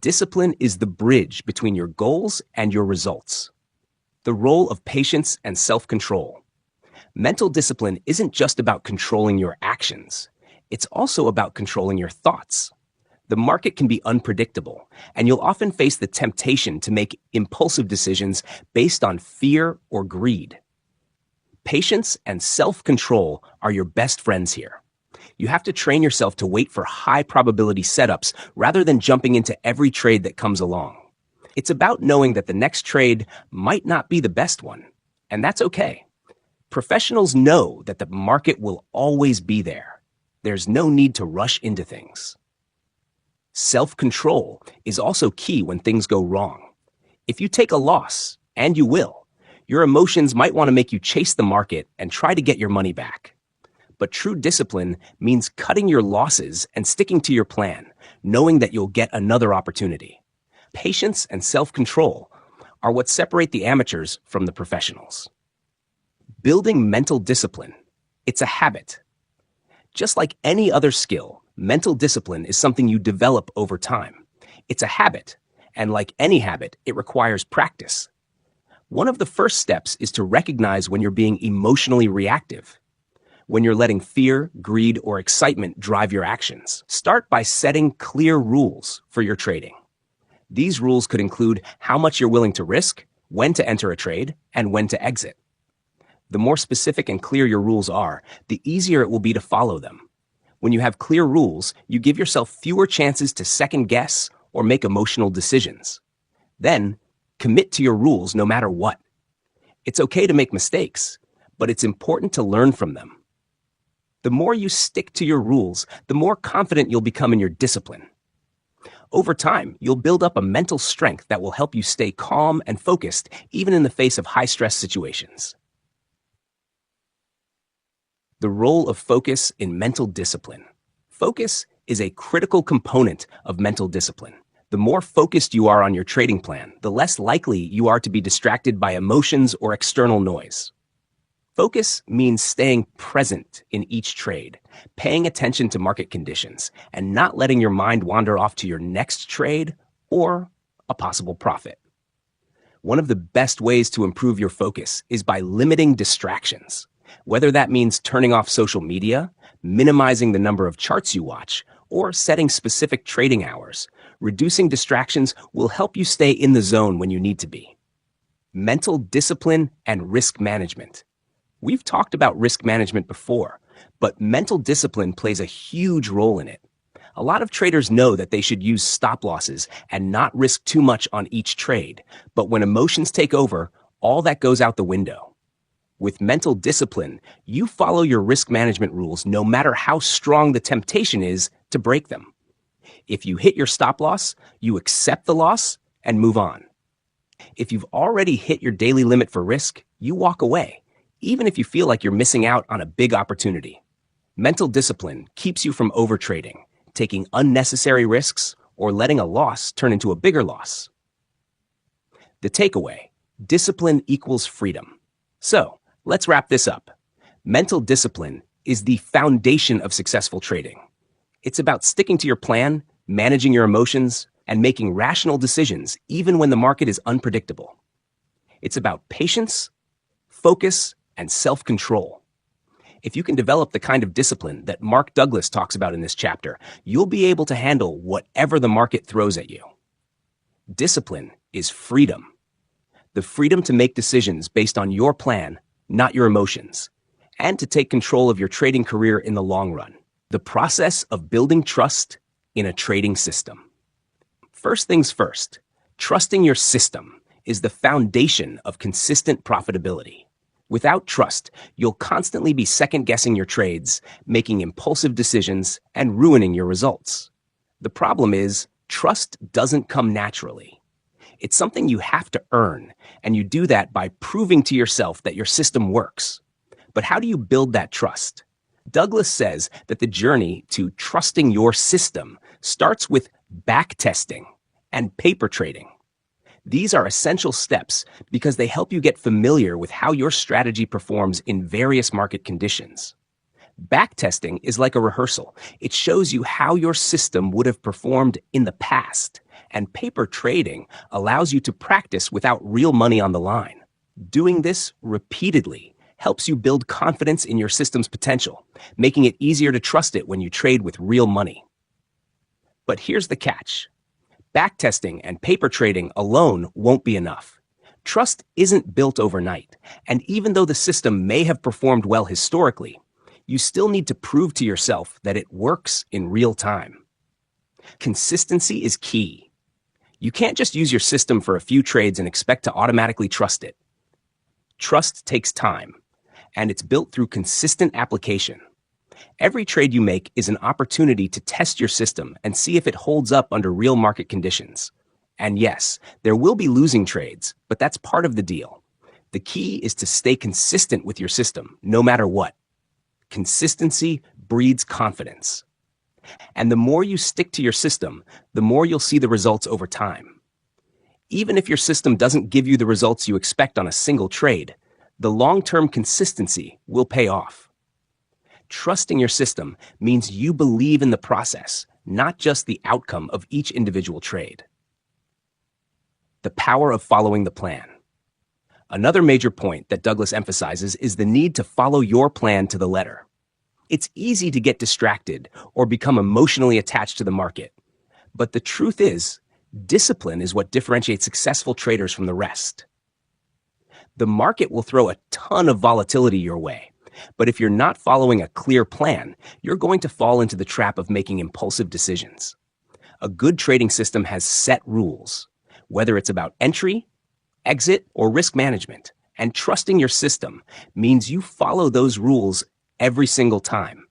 Discipline is the bridge between your goals and your results. The role of patience and self-control. Mental discipline isn't just about controlling your actions. It's also about controlling your thoughts. The market can be unpredictable, and you'll often face the temptation to make impulsive decisions based on fear or greed. Patience and self-control are your best friends here. You have to train yourself to wait for high probability setups rather than jumping into every trade that comes along. It's about knowing that the next trade might not be the best one, and that's okay. Professionals know that the market will always be there. There's no need to rush into things. Self-control is also key when things go wrong. If you take a loss, and you will, your emotions might want to make you chase the market and try to get your money back. But true discipline means cutting your losses and sticking to your plan, knowing that you'll get another opportunity. Patience and self-control are what separate the amateurs from the professionals. Building mental discipline. It's a habit. Just like any other skill, mental discipline is something you develop over time. It's a habit, and like any habit, it requires practice. One of the first steps is to recognize when you're being emotionally reactive, when you're letting fear, greed, or excitement drive your actions. Start by setting clear rules for your trading. These rules could include how much you're willing to risk, when to enter a trade, and when to exit. The more specific and clear your rules are, the easier it will be to follow them. When you have clear rules, you give yourself fewer chances to second guess or make emotional decisions. Then, commit to your rules no matter what. It's okay to make mistakes, but it's important to learn from them. The more you stick to your rules, the more confident you'll become in your discipline. Over time, you'll build up a mental strength that will help you stay calm and focused even in the face of high-stress situations. The role of focus in mental discipline. Focus is a critical component of mental discipline. The more focused you are on your trading plan, the less likely you are to be distracted by emotions or external noise. Focus means staying present in each trade, paying attention to market conditions, and not letting your mind wander off to your next trade or a possible profit. One of the best ways to improve your focus is by limiting distractions. Whether that means turning off social media, minimizing the number of charts you watch, or setting specific trading hours, reducing distractions will help you stay in the zone when you need to be. Mental discipline and risk management. We've talked about risk management before, but mental discipline plays a huge role in it. A lot of traders know that they should use stop losses and not risk too much on each trade, but when emotions take over, all that goes out the window. With mental discipline, you follow your risk management rules no matter how strong the temptation is to break them. If you hit your stop loss, you accept the loss and move on. If you've already hit your daily limit for risk, you walk away, even if you feel like you're missing out on a big opportunity. Mental discipline keeps you from overtrading, taking unnecessary risks, or letting a loss turn into a bigger loss. The takeaway: discipline equals freedom. So, let's wrap this up. Mental discipline is the foundation of successful trading. It's about sticking to your plan, managing your emotions, and making rational decisions even when the market is unpredictable. It's about patience, focus, and self-control. If you can develop the kind of discipline that Mark Douglas talks about in this chapter, you'll be able to handle whatever the market throws at you. Discipline is freedom. The freedom to make decisions based on your plan, not your emotions, and to take control of your trading career in the long run. The process of building trust in a trading system. First things first, trusting your system is the foundation of consistent profitability. Without trust, you'll constantly be second-guessing your trades, making impulsive decisions, and ruining your results. The problem is, trust doesn't come naturally. It's something you have to earn, and you do that by proving to yourself that your system works. But how do you build that trust? Douglas says that the journey to trusting your system starts with backtesting and paper trading. These are essential steps because they help you get familiar with how your strategy performs in various market conditions. Backtesting is like a rehearsal. It shows you how your system would have performed in the past, and paper trading allows you to practice without real money on the line. Doing this repeatedly helps you build confidence in your system's potential, making it easier to trust it when you trade with real money. But here's the catch. Backtesting and paper trading alone won't be enough. Trust isn't built overnight, and even though the system may have performed well historically, you still need to prove to yourself that it works in real time. Consistency is key. You can't just use your system for a few trades and expect to automatically trust it. Trust takes time, and it's built through consistent application. Every trade you make is an opportunity to test your system and see if it holds up under real market conditions. And yes, there will be losing trades, but that's part of the deal. The key is to stay consistent with your system, no matter what. Consistency breeds confidence. And the more you stick to your system, the more you'll see the results over time. Even if your system doesn't give you the results you expect on a single trade, the long-term consistency will pay off. Trusting your system means you believe in the process, not just the outcome of each individual trade. The power of following the plan. Another major point that Douglas emphasizes is the need to follow your plan to the letter. It's easy to get distracted or become emotionally attached to the market. But the truth is, discipline is what differentiates successful traders from the rest. The market will throw a ton of volatility your way. But if you're not following a clear plan, you're going to fall into the trap of making impulsive decisions. A good trading system has set rules, whether it's about entry, exit, or risk management. And trusting your system means you follow those rules every single time.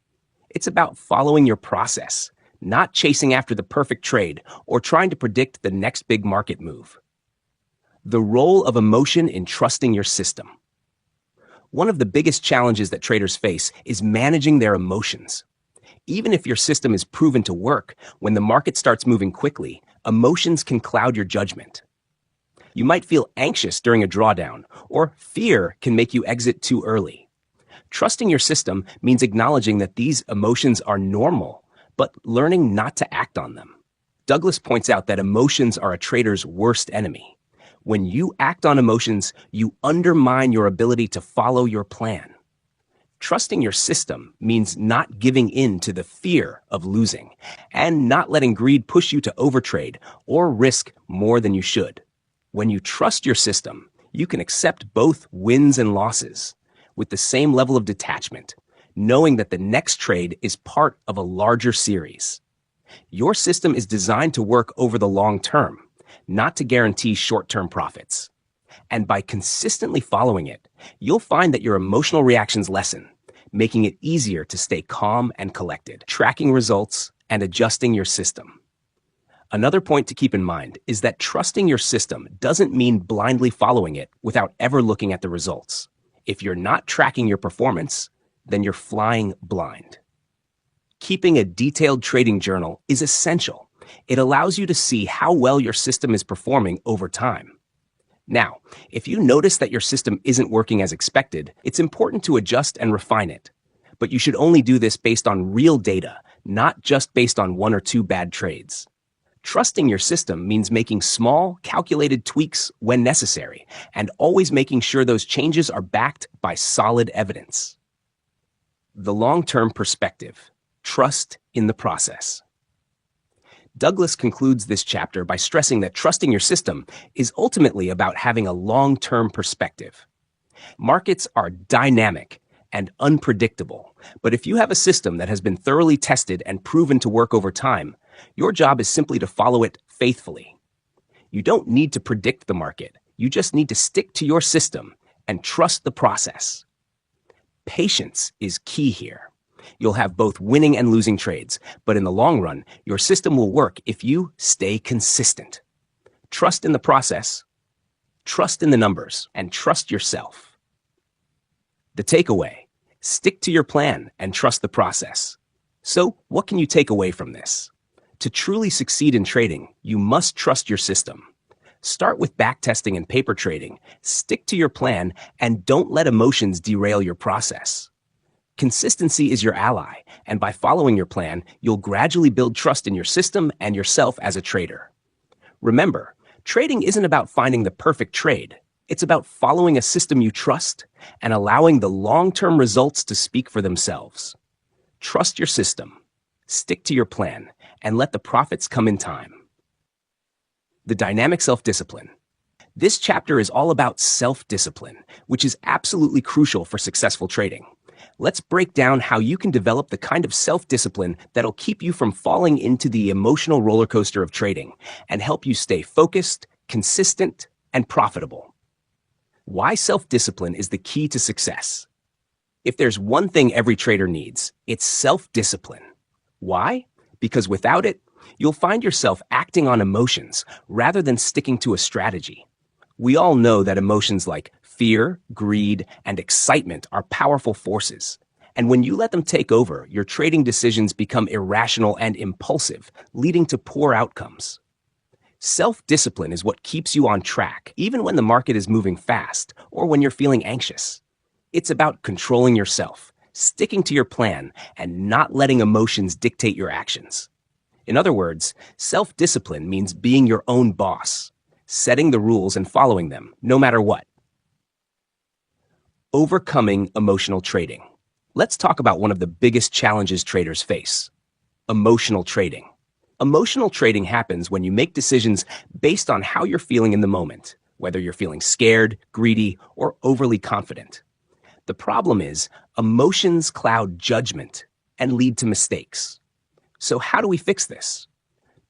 It's about following your process, not chasing after the perfect trade or trying to predict the next big market move. The role of emotion in trusting your system. One of the biggest challenges that traders face is managing their emotions. Even if your system is proven to work, when the market starts moving quickly, emotions can cloud your judgment. You might feel anxious during a drawdown, or fear can make you exit too early. Trusting your system means acknowledging that these emotions are normal, but learning not to act on them. Douglas points out that emotions are a trader's worst enemy. When you act on emotions, you undermine your ability to follow your plan. Trusting your system means not giving in to the fear of losing and not letting greed push you to overtrade or risk more than you should. When you trust your system, you can accept both wins and losses with the same level of detachment, knowing that the next trade is part of a larger series. Your system is designed to work over the long term, not to guarantee short-term profits. And by consistently following it, you'll find that your emotional reactions lessen, making it easier to stay calm and collected, tracking results and adjusting your system. Another point to keep in mind is that trusting your system doesn't mean blindly following it without ever looking at the results. If you're not tracking your performance, then you're flying blind. Keeping a detailed trading journal is essential. It allows you to see how well your system is performing over time. Now, if you notice that your system isn't working as expected, it's important to adjust and refine it. But you should only do this based on real data, not just based on one or two bad trades. Trusting your system means making small, calculated tweaks when necessary, and always making sure those changes are backed by solid evidence. The long-term perspective. Trust in the process. Douglas concludes this chapter by stressing that trusting your system is ultimately about having a long-term perspective. Markets are dynamic and unpredictable, but if you have a system that has been thoroughly tested and proven to work over time, your job is simply to follow it faithfully. You don't need to predict the market. You just need to stick to your system and trust the process. Patience is key here. You'll have both winning and losing trades, but in the long run, your system will work if you stay consistent. Trust in the process, trust in the numbers, and trust yourself. The takeaway: stick to your plan and trust the process. So, what can you take away from this? To truly succeed in trading, you must trust your system. Start with backtesting and paper trading, stick to your plan, and don't let emotions derail your process. Consistency is your ally, and by following your plan, you'll gradually build trust in your system and yourself as a trader. Remember, trading isn't about finding the perfect trade. It's about following a system you trust and allowing the long-term results to speak for themselves. Trust your system, stick to your plan, and let the profits come in time. The dynamic self-discipline. This chapter is all about self-discipline, which is absolutely crucial for successful trading. Let's break down how you can develop the kind of self-discipline that'll keep you from falling into the emotional roller coaster of trading and help you stay focused, consistent, and profitable. Why self-discipline is the key to success. If there's one thing every trader needs, it's self-discipline. Why? Because without it, you'll find yourself acting on emotions rather than sticking to a strategy. We all know that emotions like fear, greed, and excitement are powerful forces. And when you let them take over, your trading decisions become irrational and impulsive, leading to poor outcomes. Self-discipline is what keeps you on track, even when the market is moving fast or when you're feeling anxious. It's about controlling yourself, sticking to your plan, and not letting emotions dictate your actions. In other words, self-discipline means being your own boss, setting the rules and following them, no matter what. Overcoming emotional trading. Let's talk about one of the biggest challenges traders face: emotional trading. Emotional trading happens when you make decisions based on how you're feeling in the moment, whether you're feeling scared, greedy, or overly confident. The problem is, emotions cloud judgment and lead to mistakes. So how do we fix this?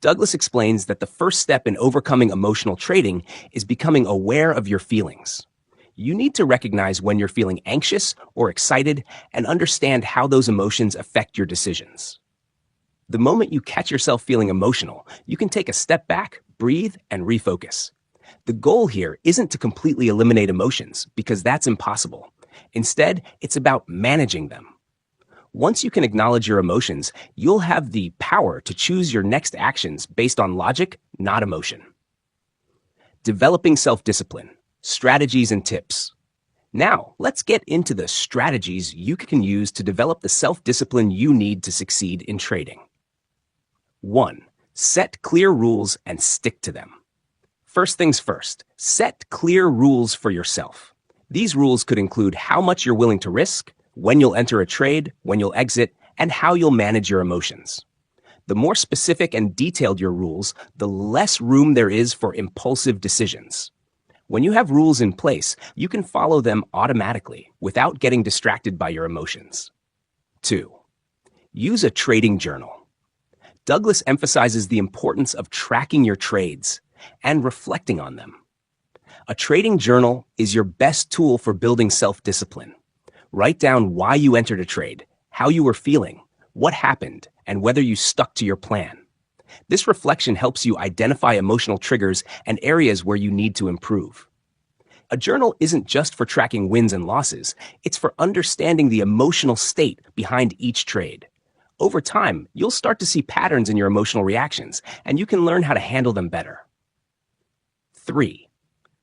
Douglas explains that the first step in overcoming emotional trading is becoming aware of your feelings. You need to recognize when you're feeling anxious or excited and understand how those emotions affect your decisions. The moment you catch yourself feeling emotional, you can take a step back, breathe, and refocus. The goal here isn't to completely eliminate emotions, because that's impossible. Instead, it's about managing them. Once you can acknowledge your emotions, you'll have the power to choose your next actions based on logic, not emotion. Developing self-discipline. Strategies and tips. Now, let's get into the strategies you can use to develop the self-discipline you need to succeed in trading. 1. Set clear rules and stick to them. First things first, set clear rules for yourself. These rules could include how much you're willing to risk, when you'll enter a trade, when you'll exit, and how you'll manage your emotions. The more specific and detailed your rules, the less room there is for impulsive decisions. When you have rules in place, you can follow them automatically without getting distracted by your emotions. 2. Use a trading journal. Douglas emphasizes the importance of tracking your trades and reflecting on them. A trading journal is your best tool for building self-discipline. Write down why you entered a trade, how you were feeling, what happened, and whether you stuck to your plan. This reflection helps you identify emotional triggers and areas where you need to improve. A journal isn't just for tracking wins and losses, it's for understanding the emotional state behind each trade. Over time, you'll start to see patterns in your emotional reactions, and you can learn how to handle them better. 3.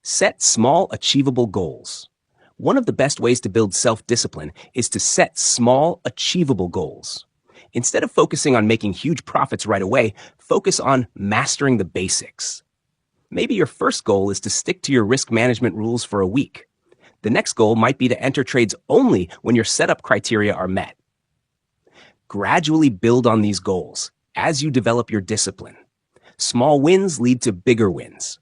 Set small, achievable goals. One of the best ways to build self-discipline is to set small, achievable goals. Instead of focusing on making huge profits right away, focus on mastering the basics. Maybe your first goal is to stick to your risk management rules for a week. The next goal might be to enter trades only when your setup criteria are met. Gradually build on these goals as you develop your discipline. Small wins lead to bigger wins.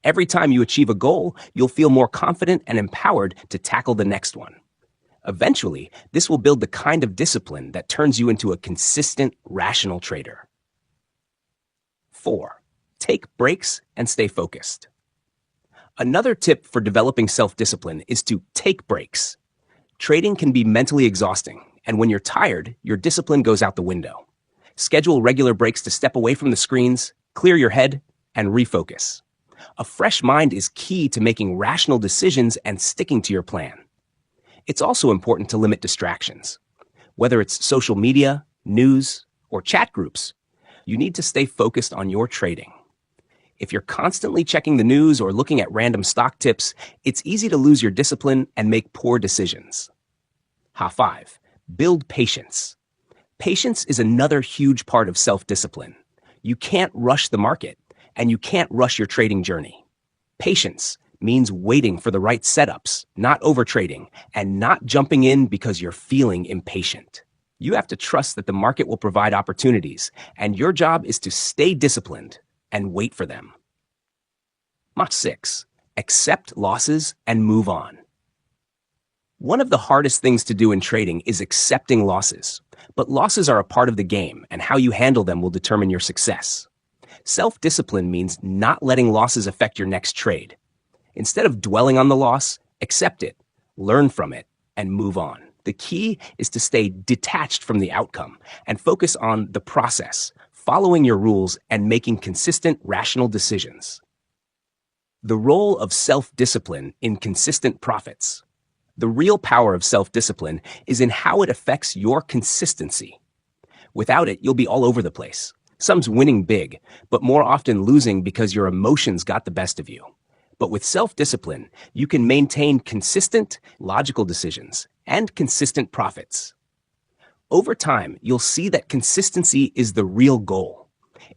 Every time you achieve a goal, you'll feel more confident and empowered to tackle the next one. Eventually, this will build the kind of discipline that turns you into a consistent, rational trader. 4. Take breaks and stay focused. Another tip for developing self-discipline is to take breaks. Trading can be mentally exhausting, and when you're tired, your discipline goes out the window. Schedule regular breaks to step away from the screens, clear your head, and refocus. A fresh mind is key to making rational decisions and sticking to your plan. It's also important to limit distractions. Whether it's social media, news, or chat groups, you need to stay focused on your trading. If you're constantly checking the news or looking at random stock tips, it's easy to lose your discipline and make poor decisions. 5. Build patience. Patience is another huge part of self-discipline. You can't rush the market, and you can't rush your trading journey. Patience means waiting for the right setups, not overtrading, and not jumping in because you're feeling impatient. You have to trust that the market will provide opportunities, and your job is to stay disciplined and wait for them. 6. Accept losses and move on. One of the hardest things to do in trading is accepting losses, but losses are a part of the game, and how you handle them will determine your success. Self-discipline means not letting losses affect your next trade. Instead of dwelling on the loss, accept it, learn from it, and move on. The key is to stay detached from the outcome and focus on the process, following your rules and making consistent, rational decisions. The role of self-discipline in consistent profits. The real power of self-discipline is in how it affects your consistency. Without it, you'll be all over the place. Some winning big, but more often losing because your emotions got the best of you. But with self-discipline, you can maintain consistent, logical decisions and consistent profits. Over time, you'll see that consistency is the real goal.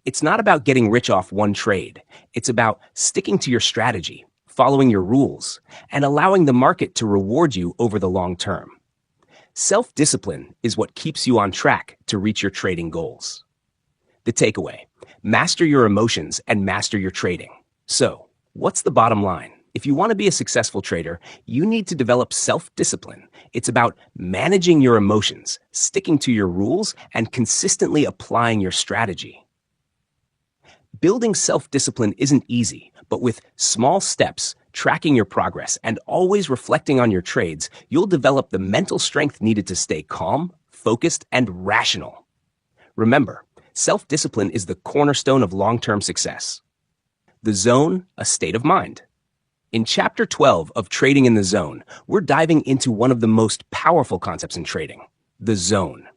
It's not about getting rich off one trade. It's about sticking to your strategy, following your rules, and allowing the market to reward you over the long term. Self-discipline is what keeps you on track to reach your trading goals. The takeaway: master your emotions and master your trading. So, what's the bottom line? If you want to be a successful trader, you need to develop self-discipline. It's about managing your emotions, sticking to your rules, and consistently applying your strategy. Building self-discipline isn't easy, but with small steps, tracking your progress, and always reflecting on your trades, you'll develop the mental strength needed to stay calm, focused, and rational. Remember, self-discipline is the cornerstone of long-term success. The zone, a state of mind. In Chapter 12 of Trading in the Zone, we're diving into one of the most powerful concepts in trading, the zone.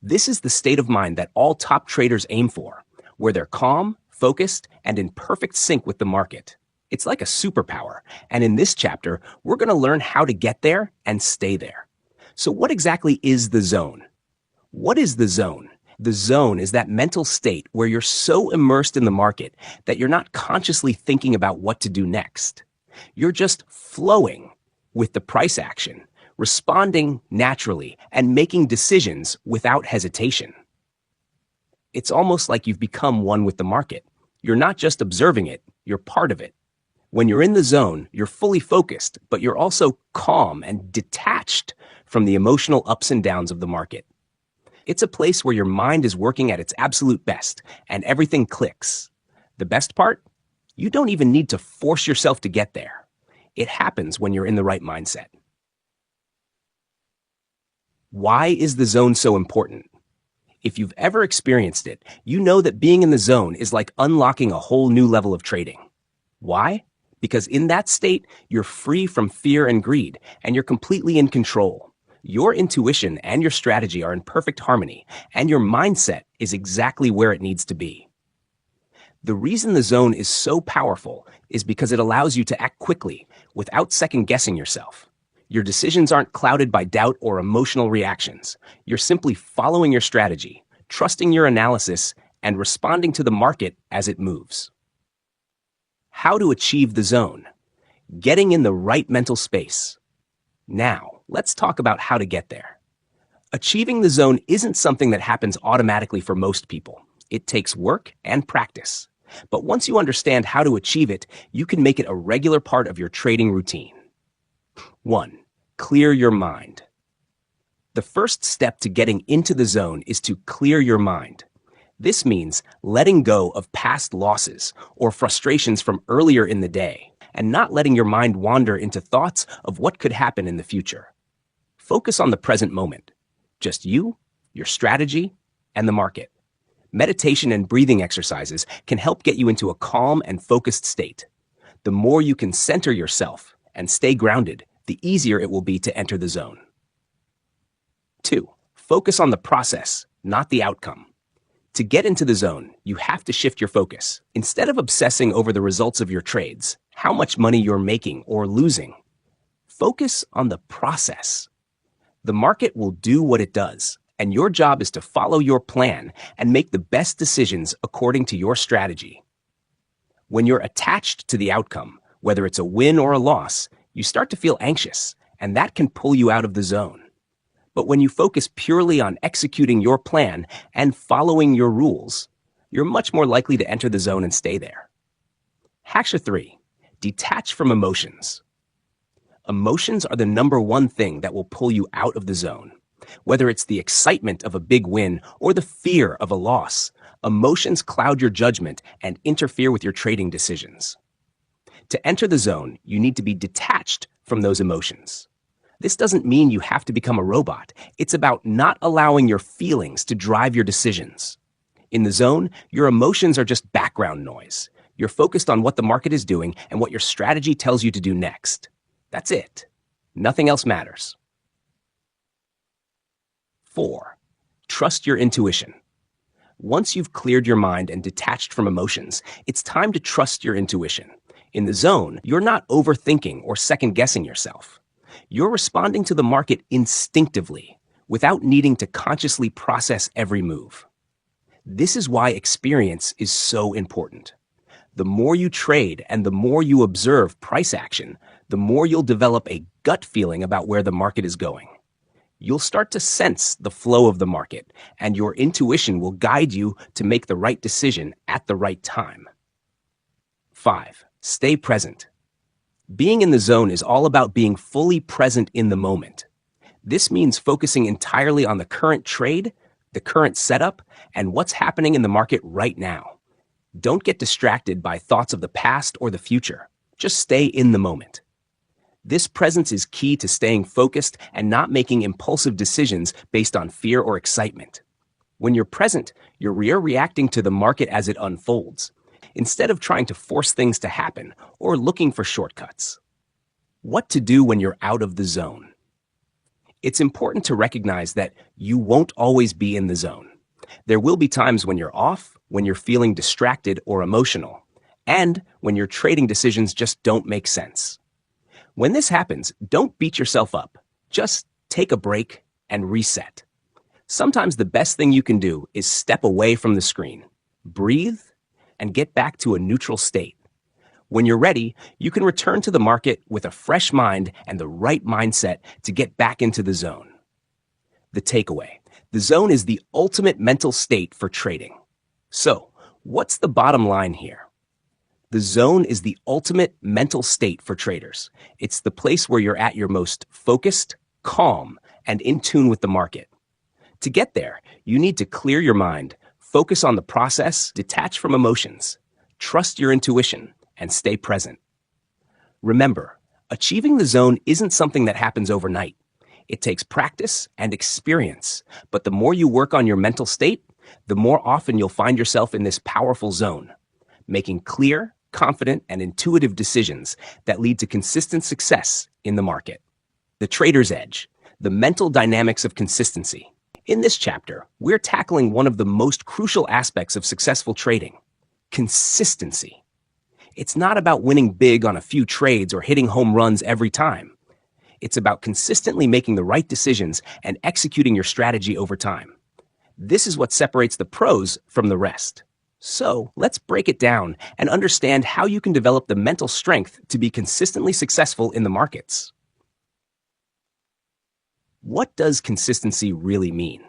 This is the state of mind that all top traders aim for, where they're calm, focused, and in perfect sync with the market. It's like a superpower, and in this chapter, we're going to learn how to get there and stay there. So what exactly is the zone? What is the zone? The zone is that mental state where you're so immersed in the market that you're not consciously thinking about what to do next. You're just flowing with the price action, responding naturally, and making decisions without hesitation. It's almost like you've become one with the market. You're not just observing it, you're part of it. When you're in the zone, you're fully focused, but you're also calm and detached from the emotional ups and downs of the market. It's a place where your mind is working at its absolute best, and everything clicks. The best part? You don't even need to force yourself to get there. It happens when you're in the right mindset. Why is the zone so important? If you've ever experienced it, you know that being in the zone is like unlocking a whole new level of trading. Why? Because in that state, you're free from fear and greed, and you're completely in control. Your intuition and your strategy are in perfect harmony, and your mindset is exactly where it needs to be. The reason the zone is so powerful is because it allows you to act quickly without second-guessing yourself. Your decisions aren't clouded by doubt or emotional reactions. You're simply following your strategy, trusting your analysis, and responding to the market as it moves. How to achieve the zone. Getting in the right mental space. Now, let's talk about how to get there. Achieving the zone isn't something that happens automatically for most people. It takes work and practice. But once you understand how to achieve it, you can make it a regular part of your trading routine. 1. Clear your mind. The first step to getting into the zone is to clear your mind. This means letting go of past losses or frustrations from earlier in the day and not letting your mind wander into thoughts of what could happen in the future. Focus on the present moment. Just you, your strategy, and the market. Meditation and breathing exercises can help get you into a calm and focused state. The more you can center yourself and stay grounded, the easier it will be to enter the zone. 2. Focus on the process, not the outcome. To get into the zone, you have to shift your focus. Instead of obsessing over the results of your trades, how much money you're making or losing, focus on the process. The market will do what it does, and your job is to follow your plan and make the best decisions according to your strategy. When you're attached to the outcome, whether it's a win or a loss, you start to feel anxious, and that can pull you out of the zone. But when you focus purely on executing your plan and following your rules, you're much more likely to enter the zone and stay there. Hack 3. Detach from emotions. Emotions are the number one thing that will pull you out of the zone. Whether it's the excitement of a big win or the fear of a loss, emotions cloud your judgment and interfere with your trading decisions. To enter the zone, you need to be detached from those emotions. This doesn't mean you have to become a robot. It's about not allowing your feelings to drive your decisions. In the zone, your emotions are just background noise. You're focused on what the market is doing and what your strategy tells you to do next. That's it. Nothing else matters. 4. Trust your intuition. Once you've cleared your mind and detached from emotions, it's time to trust your intuition. In the zone, you're not overthinking or second-guessing yourself. You're responding to the market instinctively, without needing to consciously process every move. This is why experience is so important. The more you trade and the more you observe price action, the more you'll develop a gut feeling about where the market is going. You'll start to sense the flow of the market, and your intuition will guide you to make the right decision at the right time. 5. Stay present. Being in the zone is all about being fully present in the moment. This means focusing entirely on the current trade, the current setup, and what's happening in the market right now. Don't get distracted by thoughts of the past or the future. Just stay in the moment. This presence is key to staying focused and not making impulsive decisions based on fear or excitement. When you're present, you're reacting to the market as it unfolds, instead of trying to force things to happen or looking for shortcuts. What to do when you're out of the zone? It's important to recognize that you won't always be in the zone. There will be times when you're off, when you're feeling distracted or emotional, and when your trading decisions just don't make sense. When this happens, don't beat yourself up. Just take a break and reset. Sometimes the best thing you can do is step away from the screen, breathe, and get back to a neutral state. When you're ready, you can return to the market with a fresh mind and the right mindset to get back into the zone. The takeaway: the zone is the ultimate mental state for trading. So, what's the bottom line here? The zone is the ultimate mental state for traders. It's the place where you're at your most focused, calm, and in tune with the market. To get there, you need to clear your mind, focus on the process, detach from emotions, trust your intuition, and stay present. Remember, achieving the zone isn't something that happens overnight. It takes practice and experience, but the more you work on your mental state, the more often you'll find yourself in this powerful zone, making clear, confident, and intuitive decisions that lead to consistent success in the market. The Trader's Edge, the mental dynamics of consistency. In this chapter, we're tackling one of the most crucial aspects of successful trading: consistency. It's not about winning big on a few trades or hitting home runs every time. It's about consistently making the right decisions and executing your strategy over time. This is what separates the pros from the rest. So let's break it down and understand how you can develop the mental strength to be consistently successful in the markets. What does consistency really mean?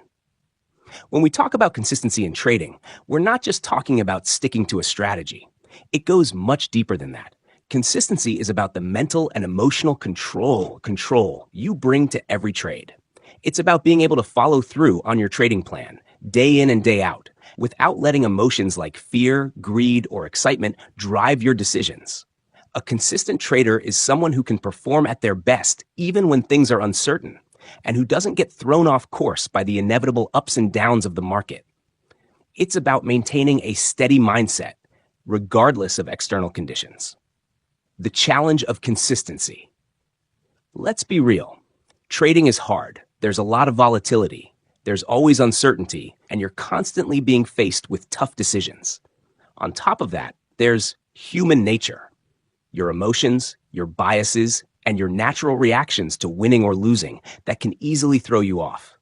When we talk about consistency in trading, we're not just talking about sticking to a strategy. It goes much deeper than that. Consistency is about the mental and emotional control you bring to every trade. It's about being able to follow through on your trading plan, day in and day out, without letting emotions like fear, greed, or excitement drive your decisions. A consistent trader is someone who can perform at their best even when things are uncertain, and who doesn't get thrown off course by the inevitable ups and downs of the market. It's about maintaining a steady mindset, regardless of external conditions. The challenge of consistency. Let's be real. Trading is hard. There's a lot of volatility. There's always uncertainty, and you're constantly being faced with tough decisions. On top of that, there's human nature. Your emotions, your biases, and your natural reactions to winning or losing that can easily throw you off.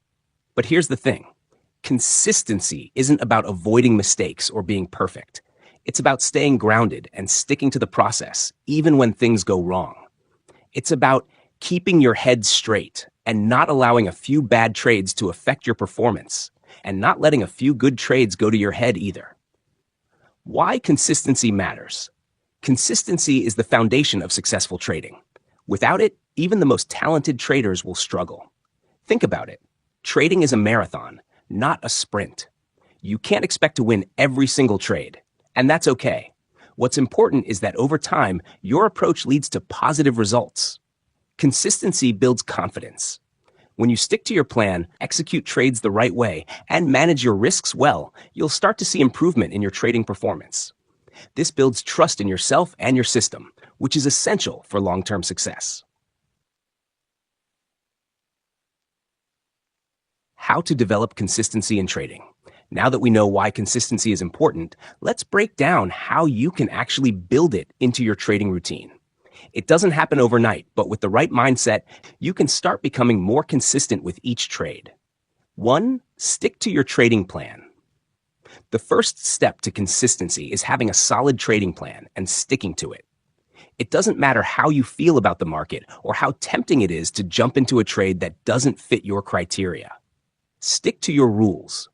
But here's the thing. Consistency isn't about avoiding mistakes or being perfect. It's about staying grounded and sticking to the process, even when things go wrong. It's about keeping your head straight and not allowing a few bad trades to affect your performance, and not letting a few good trades go to your head either. Why consistency matters? Consistency is the foundation of successful trading. Without it, even the most talented traders will struggle. Think about it. Trading is a marathon, not a sprint. You can't expect to win every single trade, and that's okay. What's important is that over time, your approach leads to positive results. Consistency builds confidence. When you stick to your plan, execute trades the right way, and manage your risks well, you'll start to see improvement in your trading performance. This builds trust in yourself and your system, which is essential for long-term success. How to develop consistency in trading. Now that we know why consistency is important, let's break down how you can actually build it into your trading routine. It doesn't happen overnight, but with the right mindset, you can start becoming more consistent with each trade. 1. Stick to your trading plan. The first step to consistency is having a solid trading plan and sticking to it. It doesn't matter how you feel about the market or how tempting it is to jump into a trade that doesn't fit your criteria. Stick to your rules.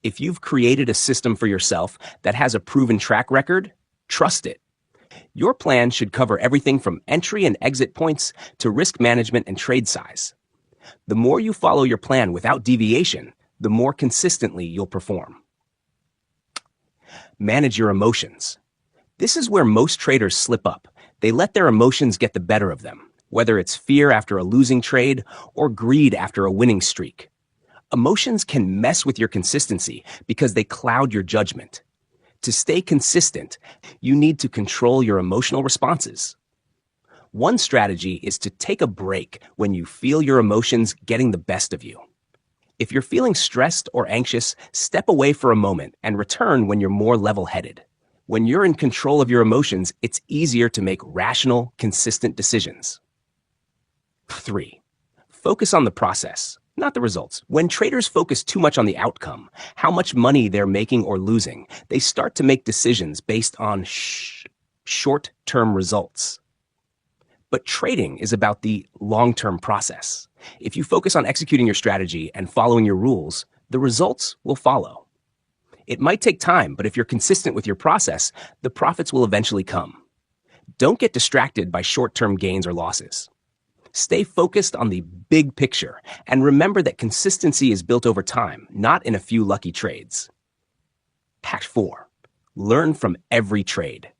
If you've created a system for yourself that has a proven track record, trust it. Your plan should cover everything from entry and exit points to risk management and trade size. The more you follow your plan without deviation, the more consistently you'll perform. Manage your emotions. This is where most traders slip up. They let their emotions get the better of them, whether it's fear after a losing trade or greed after a winning streak. Emotions can mess with your consistency because they cloud your judgment. To stay consistent, you need to control your emotional responses. One strategy is to take a break when you feel your emotions getting the best of you. If you're feeling stressed or anxious, step away for a moment and return when you're more level-headed. When you're in control of your emotions, it's easier to make rational, consistent decisions. 3. Focus on the process, not the results. When traders focus too much on the outcome, how much money they're making or losing, they start to make decisions based on short-term results. But trading is about the long-term process. If you focus on executing your strategy and following your rules, the results will follow. It might take time, but if you're consistent with your process, the profits will eventually come. Don't get distracted by short-term gains or losses. Stay focused on the big picture, and remember that consistency is built over time, not in a few lucky trades. Hack 4. Learn from every trade.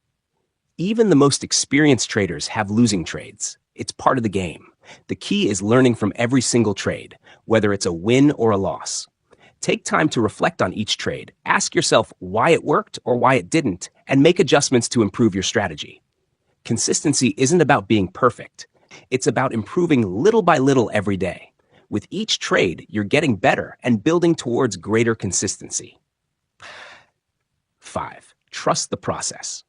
Even the most experienced traders have losing trades. It's part of the game. The key is learning from every single trade, whether it's a win or a loss. Take time to reflect on each trade. Ask yourself why it worked or why it didn't, and make adjustments to improve your strategy. Consistency isn't about being perfect. It's about improving little by little every day. With each trade, you're getting better and building towards greater consistency. 5. Trust the process.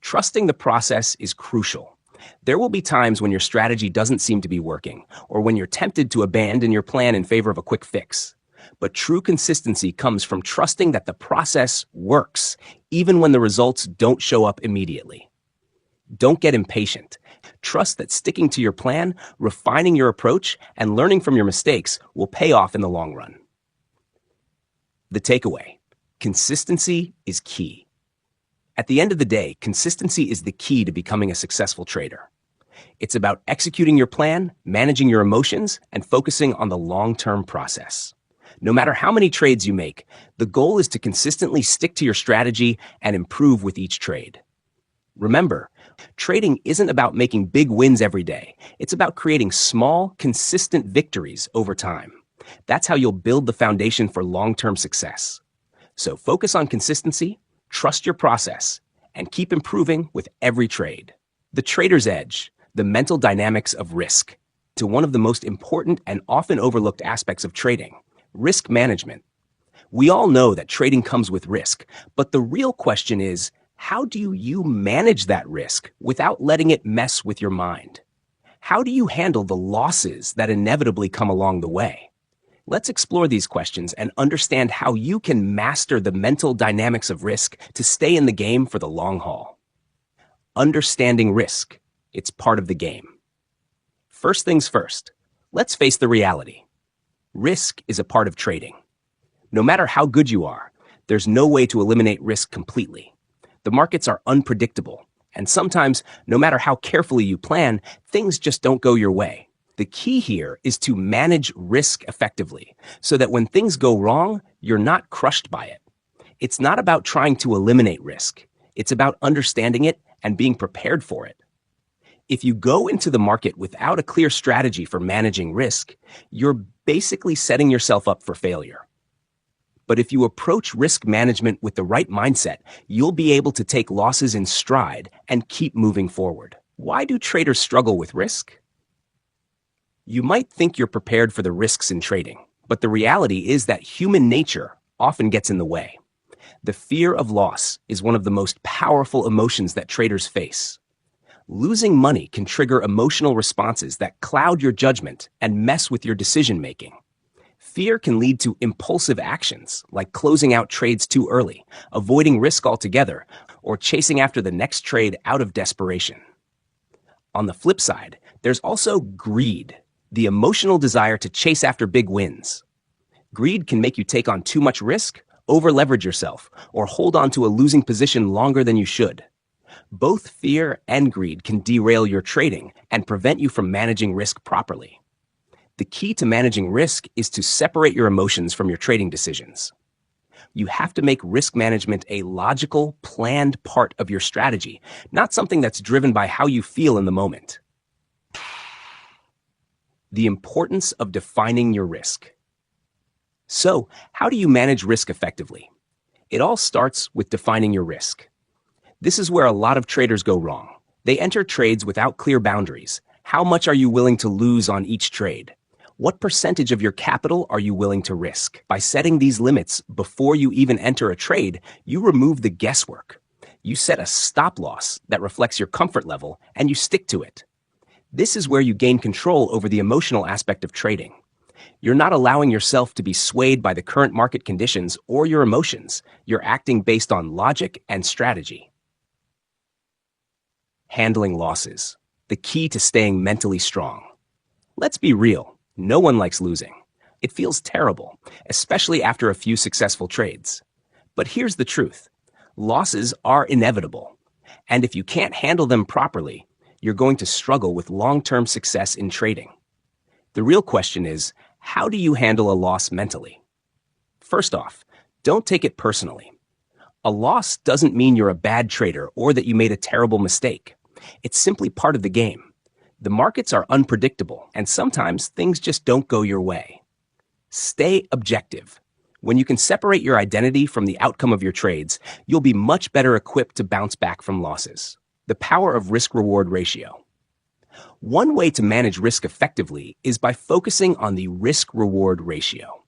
Trusting the process is crucial. There will be times when your strategy doesn't seem to be working, or when you're tempted to abandon your plan in favor of a quick fix. But true consistency comes from trusting that the process works, even when the results don't show up immediately. Don't get impatient. Trust that sticking to your plan, refining your approach, and learning from your mistakes will pay off in the long run. The takeaway: consistency is key. At the end of the day, consistency is the key to becoming a successful trader. It's about executing your plan, managing your emotions, and focusing on the long-term process. No matter how many trades you make, the goal is to consistently stick to your strategy and improve with each trade. Remember, trading isn't about making big wins every day. It's about creating small, consistent victories over time. That's how you'll build the foundation for long-term success. So focus on consistency, trust your process, and keep improving with every trade. The Trader's Edge, the mental dynamics of risk, to one of the most important and often overlooked aspects of trading: risk management. We all know that trading comes with risk, but the real question is, how do you manage that risk without letting it mess with your mind? How do you handle the losses that inevitably come along the way? Let's explore these questions and understand how you can master the mental dynamics of risk to stay in the game for the long haul. Understanding risk. It's part of the game. First things first, let's face the reality. Risk is a part of trading. No matter how good you are, there's no way to eliminate risk completely. The markets are unpredictable, and sometimes, no matter how carefully you plan, things just don't go your way. The key here is to manage risk effectively, so that when things go wrong, you're not crushed by it. It's not about trying to eliminate risk. It's about understanding it and being prepared for it. If you go into the market without a clear strategy for managing risk, you're basically setting yourself up for failure. But if you approach risk management with the right mindset, you'll be able to take losses in stride and keep moving forward. Why do traders struggle with risk? You might think you're prepared for the risks in trading, but the reality is that human nature often gets in the way. The fear of loss is one of the most powerful emotions that traders face. Losing money can trigger emotional responses that cloud your judgment and mess with your decision-making. Fear can lead to impulsive actions, like closing out trades too early, avoiding risk altogether, or chasing after the next trade out of desperation. On the flip side, there's also greed, the emotional desire to chase after big wins. Greed can make you take on too much risk, over-leverage yourself, or hold on to a losing position longer than you should. Both fear and greed can derail your trading and prevent you from managing risk properly. The key to managing risk is to separate your emotions from your trading decisions. You have to make risk management a logical, planned part of your strategy, not something that's driven by how you feel in the moment. The importance of defining your risk. So, how do you manage risk effectively? It all starts with defining your risk. This is where a lot of traders go wrong. They enter trades without clear boundaries. How much are you willing to lose on each trade? What percentage of your capital are you willing to risk? By setting these limits before you even enter a trade, you remove the guesswork. You set a stop loss that reflects your comfort level, and you stick to it. This is where you gain control over the emotional aspect of trading. You're not allowing yourself to be swayed by the current market conditions or your emotions. You're acting based on logic and strategy. Handling losses, the key to staying mentally strong. Let's be real. No one likes losing. It feels terrible, especially after a few successful trades. But here's the truth. Losses are inevitable. And if you can't handle them properly, you're going to struggle with long-term success in trading. The real question is, how do you handle a loss mentally? First off, don't take it personally. A loss doesn't mean you're a bad trader or that you made a terrible mistake. It's simply part of the game. The markets are unpredictable, and sometimes things just don't go your way. Stay objective. When you can separate your identity from the outcome of your trades, you'll be much better equipped to bounce back from losses. The power of risk-reward ratio. One way to manage risk effectively is by focusing on the risk-reward ratio.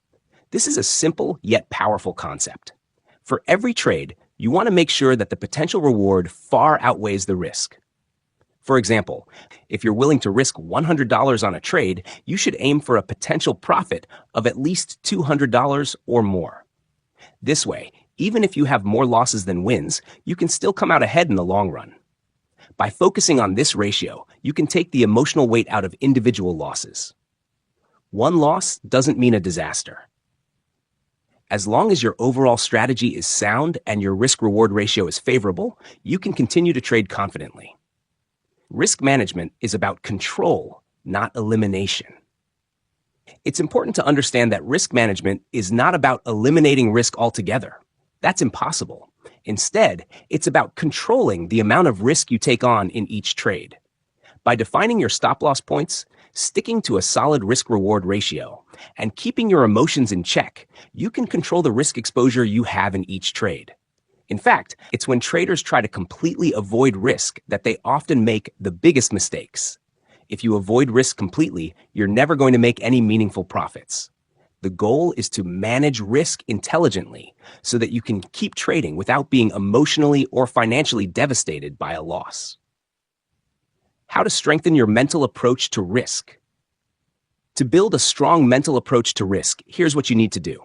This is a simple yet powerful concept. For every trade, you want to make sure that the potential reward far outweighs the risk. For example, if you're willing to risk $100 on a trade, you should aim for a potential profit of at least $200 or more. This way, even if you have more losses than wins, you can still come out ahead in the long run. By focusing on this ratio, you can take the emotional weight out of individual losses. One loss doesn't mean a disaster. As long as your overall strategy is sound and your risk-reward ratio is favorable, you can continue to trade confidently. Risk management is about control, not elimination. It's important to understand that risk management is not about eliminating risk altogether. That's impossible. Instead, it's about controlling the amount of risk you take on in each trade. By defining your stop-loss points, sticking to a solid risk-reward ratio, and keeping your emotions in check, you can control the risk exposure you have in each trade. In fact, it's when traders try to completely avoid risk that they often make the biggest mistakes. If you avoid risk completely, you're never going to make any meaningful profits. The goal is to manage risk intelligently so that you can keep trading without being emotionally or financially devastated by a loss. How to strengthen your mental approach to risk. To build a strong mental approach to risk, here's what you need to do.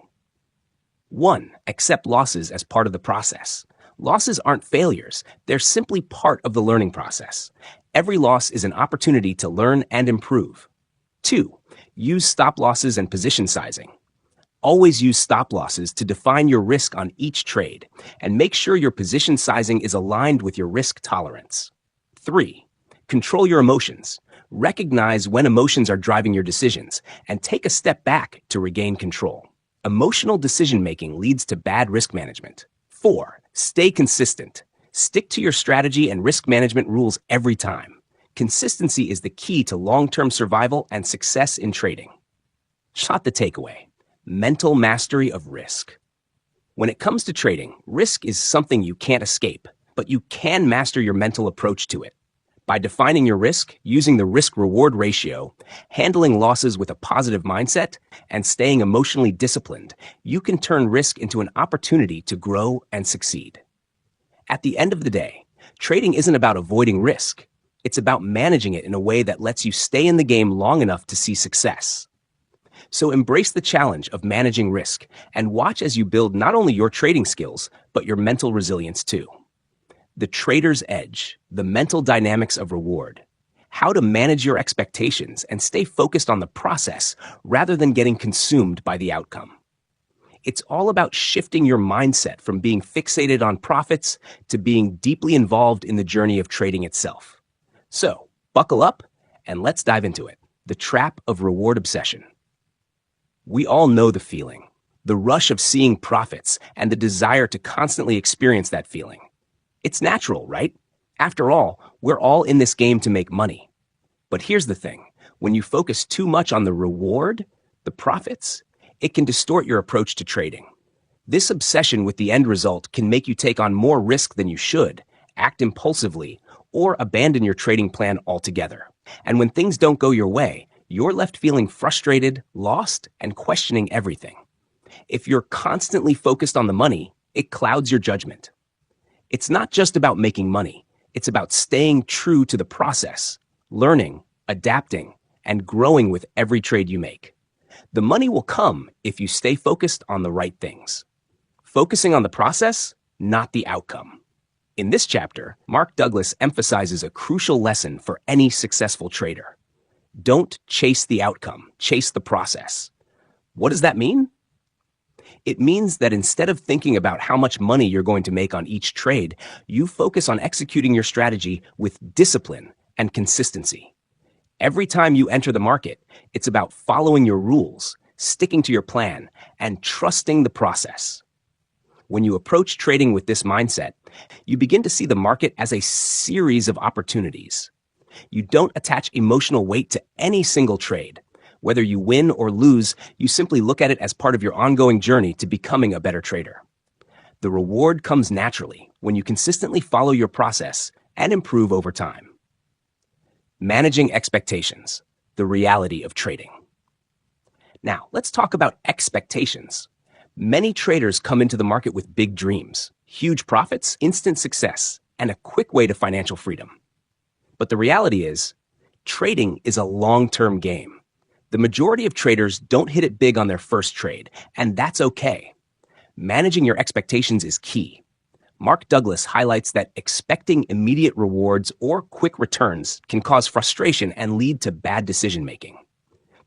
1. Accept losses as part of the process. Losses aren't failures, they're simply part of the learning process. Every loss is an opportunity to learn and improve. 2. Use stop losses and position sizing. Always use stop losses to define your risk on each trade, and make sure your position sizing is aligned with your risk tolerance. 3. Control your emotions. Recognize when emotions are driving your decisions, and take a step back to regain control. Emotional decision-making leads to bad risk management. 4. Stay consistent. Stick to your strategy and risk management rules every time. Consistency is the key to long-term survival and success in trading. Shot the takeaway. Mental mastery of risk. When it comes to trading, risk is something you can't escape, but you can master your mental approach to it. By defining your risk, using the risk-reward ratio, handling losses with a positive mindset, and staying emotionally disciplined, you can turn risk into an opportunity to grow and succeed. At the end of the day, trading isn't about avoiding risk. It's about managing it in a way that lets you stay in the game long enough to see success. So embrace the challenge of managing risk and watch as you build not only your trading skills, but your mental resilience too. The trader's edge, the mental dynamics of reward, how to manage your expectations and stay focused on the process rather than getting consumed by the outcome. It's all about shifting your mindset from being fixated on profits to being deeply involved in the journey of trading itself. So, buckle up and let's dive into it. The trap of reward obsession. We all know the feeling, the rush of seeing profits and the desire to constantly experience that feeling. It's natural, right? After all, we're all in this game to make money. But here's the thing. When you focus too much on the reward, the profits, it can distort your approach to trading. This obsession with the end result can make you take on more risk than you should, act impulsively, or abandon your trading plan altogether. And when things don't go your way, you're left feeling frustrated, lost, and questioning everything. If you're constantly focused on the money, it clouds your judgment. It's not just about making money. It's about staying true to the process, learning, adapting, and growing with every trade you make. The money will come if you stay focused on the right things. Focusing on the process, not the outcome. In this chapter, Mark Douglas emphasizes a crucial lesson for any successful trader. Don't chase the outcome, chase the process. What does that mean? It means that instead of thinking about how much money you're going to make on each trade, you focus on executing your strategy with discipline and consistency. Every time you enter the market, it's about following your rules, sticking to your plan, and trusting the process. When you approach trading with this mindset, you begin to see the market as a series of opportunities. You don't attach emotional weight to any single trade. Whether you win or lose, you simply look at it as part of your ongoing journey to becoming a better trader. The reward comes naturally when you consistently follow your process and improve over time. Managing expectations, the reality of trading. Now, let's talk about expectations. Many traders come into the market with big dreams, huge profits, instant success, and a quick way to financial freedom. But the reality is, trading is a long-term game. The majority of traders don't hit it big on their first trade, and that's okay. Managing your expectations is key. Mark Douglas highlights that expecting immediate rewards or quick returns can cause frustration and lead to bad decision-making.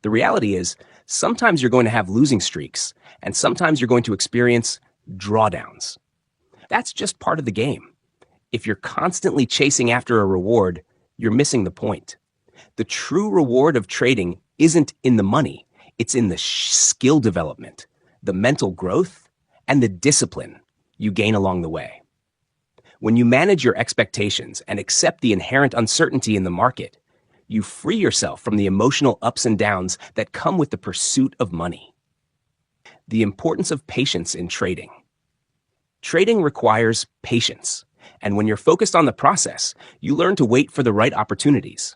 The reality is, sometimes you're going to have losing streaks, and sometimes you're going to experience drawdowns. That's just part of the game. If you're constantly chasing after a reward, you're missing the point. The true reward of trading isn't in the money, it's in the skill development, the mental growth, and the discipline you gain along the way. When you manage your expectations and accept the inherent uncertainty in the market, you free yourself from the emotional ups and downs that come with the pursuit of money. The importance of patience in trading. Trading requires patience, and when you're focused on the process, you learn to wait for the right opportunities.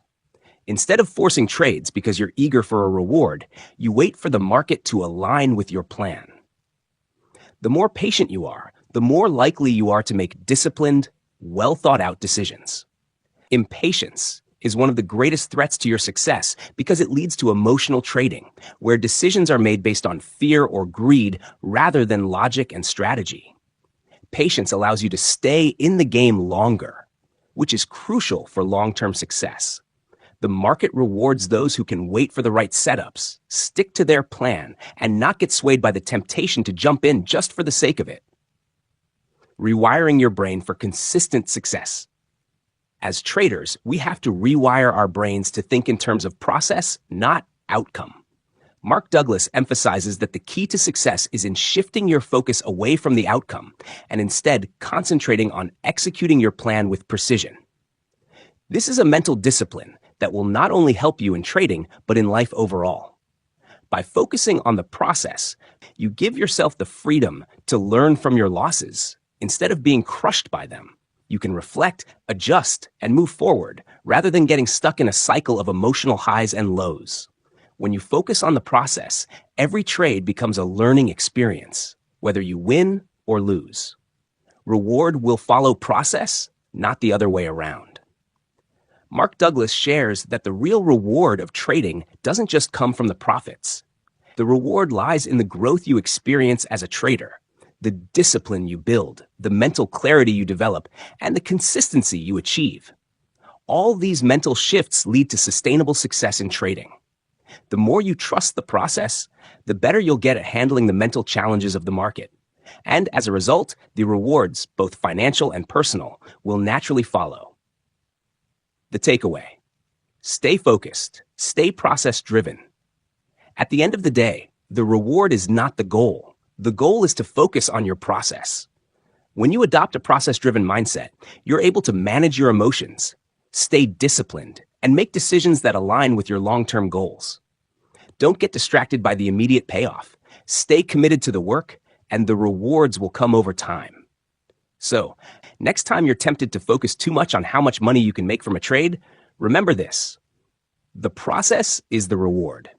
Instead of forcing trades because you're eager for a reward, you wait for the market to align with your plan. The more patient you are, the more likely you are to make disciplined, well-thought-out decisions. Impatience is one of the greatest threats to your success because it leads to emotional trading, where decisions are made based on fear or greed rather than logic and strategy. Patience allows you to stay in the game longer, which is crucial for long-term success. The market rewards those who can wait for the right setups, stick to their plan, and not get swayed by the temptation to jump in just for the sake of it. Rewiring your brain for consistent success. As traders, we have to rewire our brains to think in terms of process, not outcome. Mark Douglas emphasizes that the key to success is in shifting your focus away from the outcome and instead concentrating on executing your plan with precision. This is a mental discipline that will not only help you in trading, but in life overall. By focusing on the process, you give yourself the freedom to learn from your losses instead of being crushed by them. You can reflect, adjust, and move forward rather than getting stuck in a cycle of emotional highs and lows. When you focus on the process, every trade becomes a learning experience, whether you win or lose. Reward will follow process, not the other way around. Mark Douglas shares that the real reward of trading doesn't just come from the profits. The reward lies in the growth you experience as a trader, the discipline you build, the mental clarity you develop, and the consistency you achieve. All these mental shifts lead to sustainable success in trading. The more you trust the process, the better you'll get at handling the mental challenges of the market. And as a result, the rewards, both financial and personal, will naturally follow. The takeaway: stay focused, stay process-driven. At the end of the day, the reward is not the goal. The goal is to focus on your process. When you adopt a process-driven mindset, you're able to manage your emotions, stay disciplined, and make decisions that align with your long-term goals. Don't get distracted by the immediate payoff. Stay committed to the work, and the rewards will come over time. So, next time you're tempted to focus too much on how much money you can make from a trade, remember this: the process is the reward.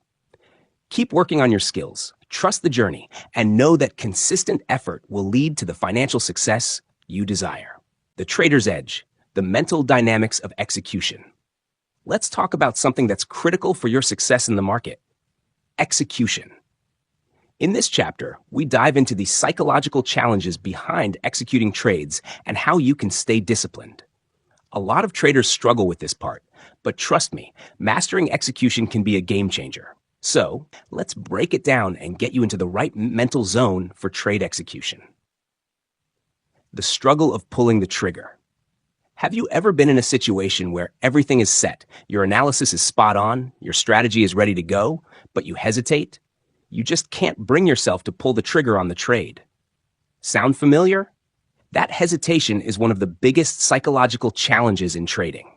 Keep working on your skills, trust the journey, and know that consistent effort will lead to the financial success you desire. The trader's edge, the mental dynamics of execution. Let's talk about something that's critical for your success in the market: execution. In this chapter, we dive into the psychological challenges behind executing trades and how you can stay disciplined. A lot of traders struggle with this part, but trust me, mastering execution can be a game changer. So, let's break it down and get you into the right mental zone for trade execution. The struggle of pulling the trigger. Have you ever been in a situation where everything is set, your analysis is spot on, your strategy is ready to go, but you hesitate? You just can't bring yourself to pull the trigger on the trade. Sound familiar? That hesitation is one of the biggest psychological challenges in trading.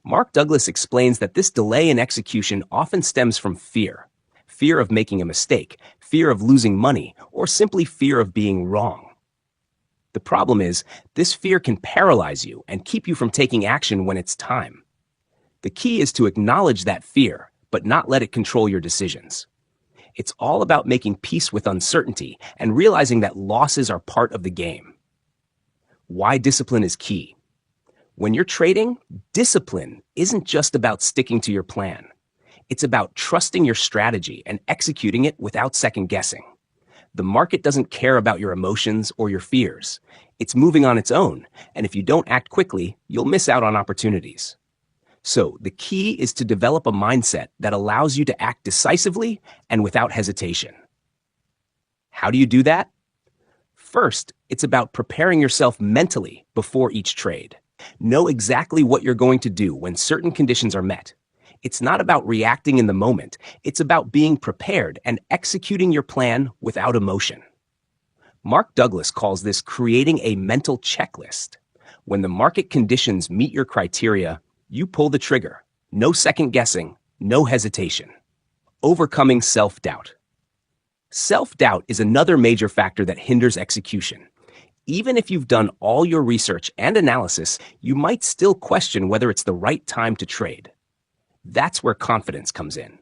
Mark Douglas explains that this delay in execution often stems from fear. Fear of making a mistake, fear of losing money, or simply fear of being wrong. The problem is, this fear can paralyze you and keep you from taking action when it's time. The key is to acknowledge that fear, but not let it control your decisions. It's all about making peace with uncertainty and realizing that losses are part of the game. Why discipline is key. When you're trading, discipline isn't just about sticking to your plan. It's about trusting your strategy and executing it without second guessing. The market doesn't care about your emotions or your fears. It's moving on its own, and if you don't act quickly, you'll miss out on opportunities. So the key is to develop a mindset that allows you to act decisively and without hesitation. How do you do that? First, it's about preparing yourself mentally before each trade. Know exactly what you're going to do when certain conditions are met. It's not about reacting in the moment. It's about being prepared and executing your plan without emotion. Mark Douglas calls this creating a mental checklist. When the market conditions meet your criteria, you pull the trigger. No second guessing, no hesitation. Overcoming self-doubt. Self-doubt is another major factor that hinders execution. Even if you've done all your research and analysis, you might still question whether it's the right time to trade. That's where confidence comes in.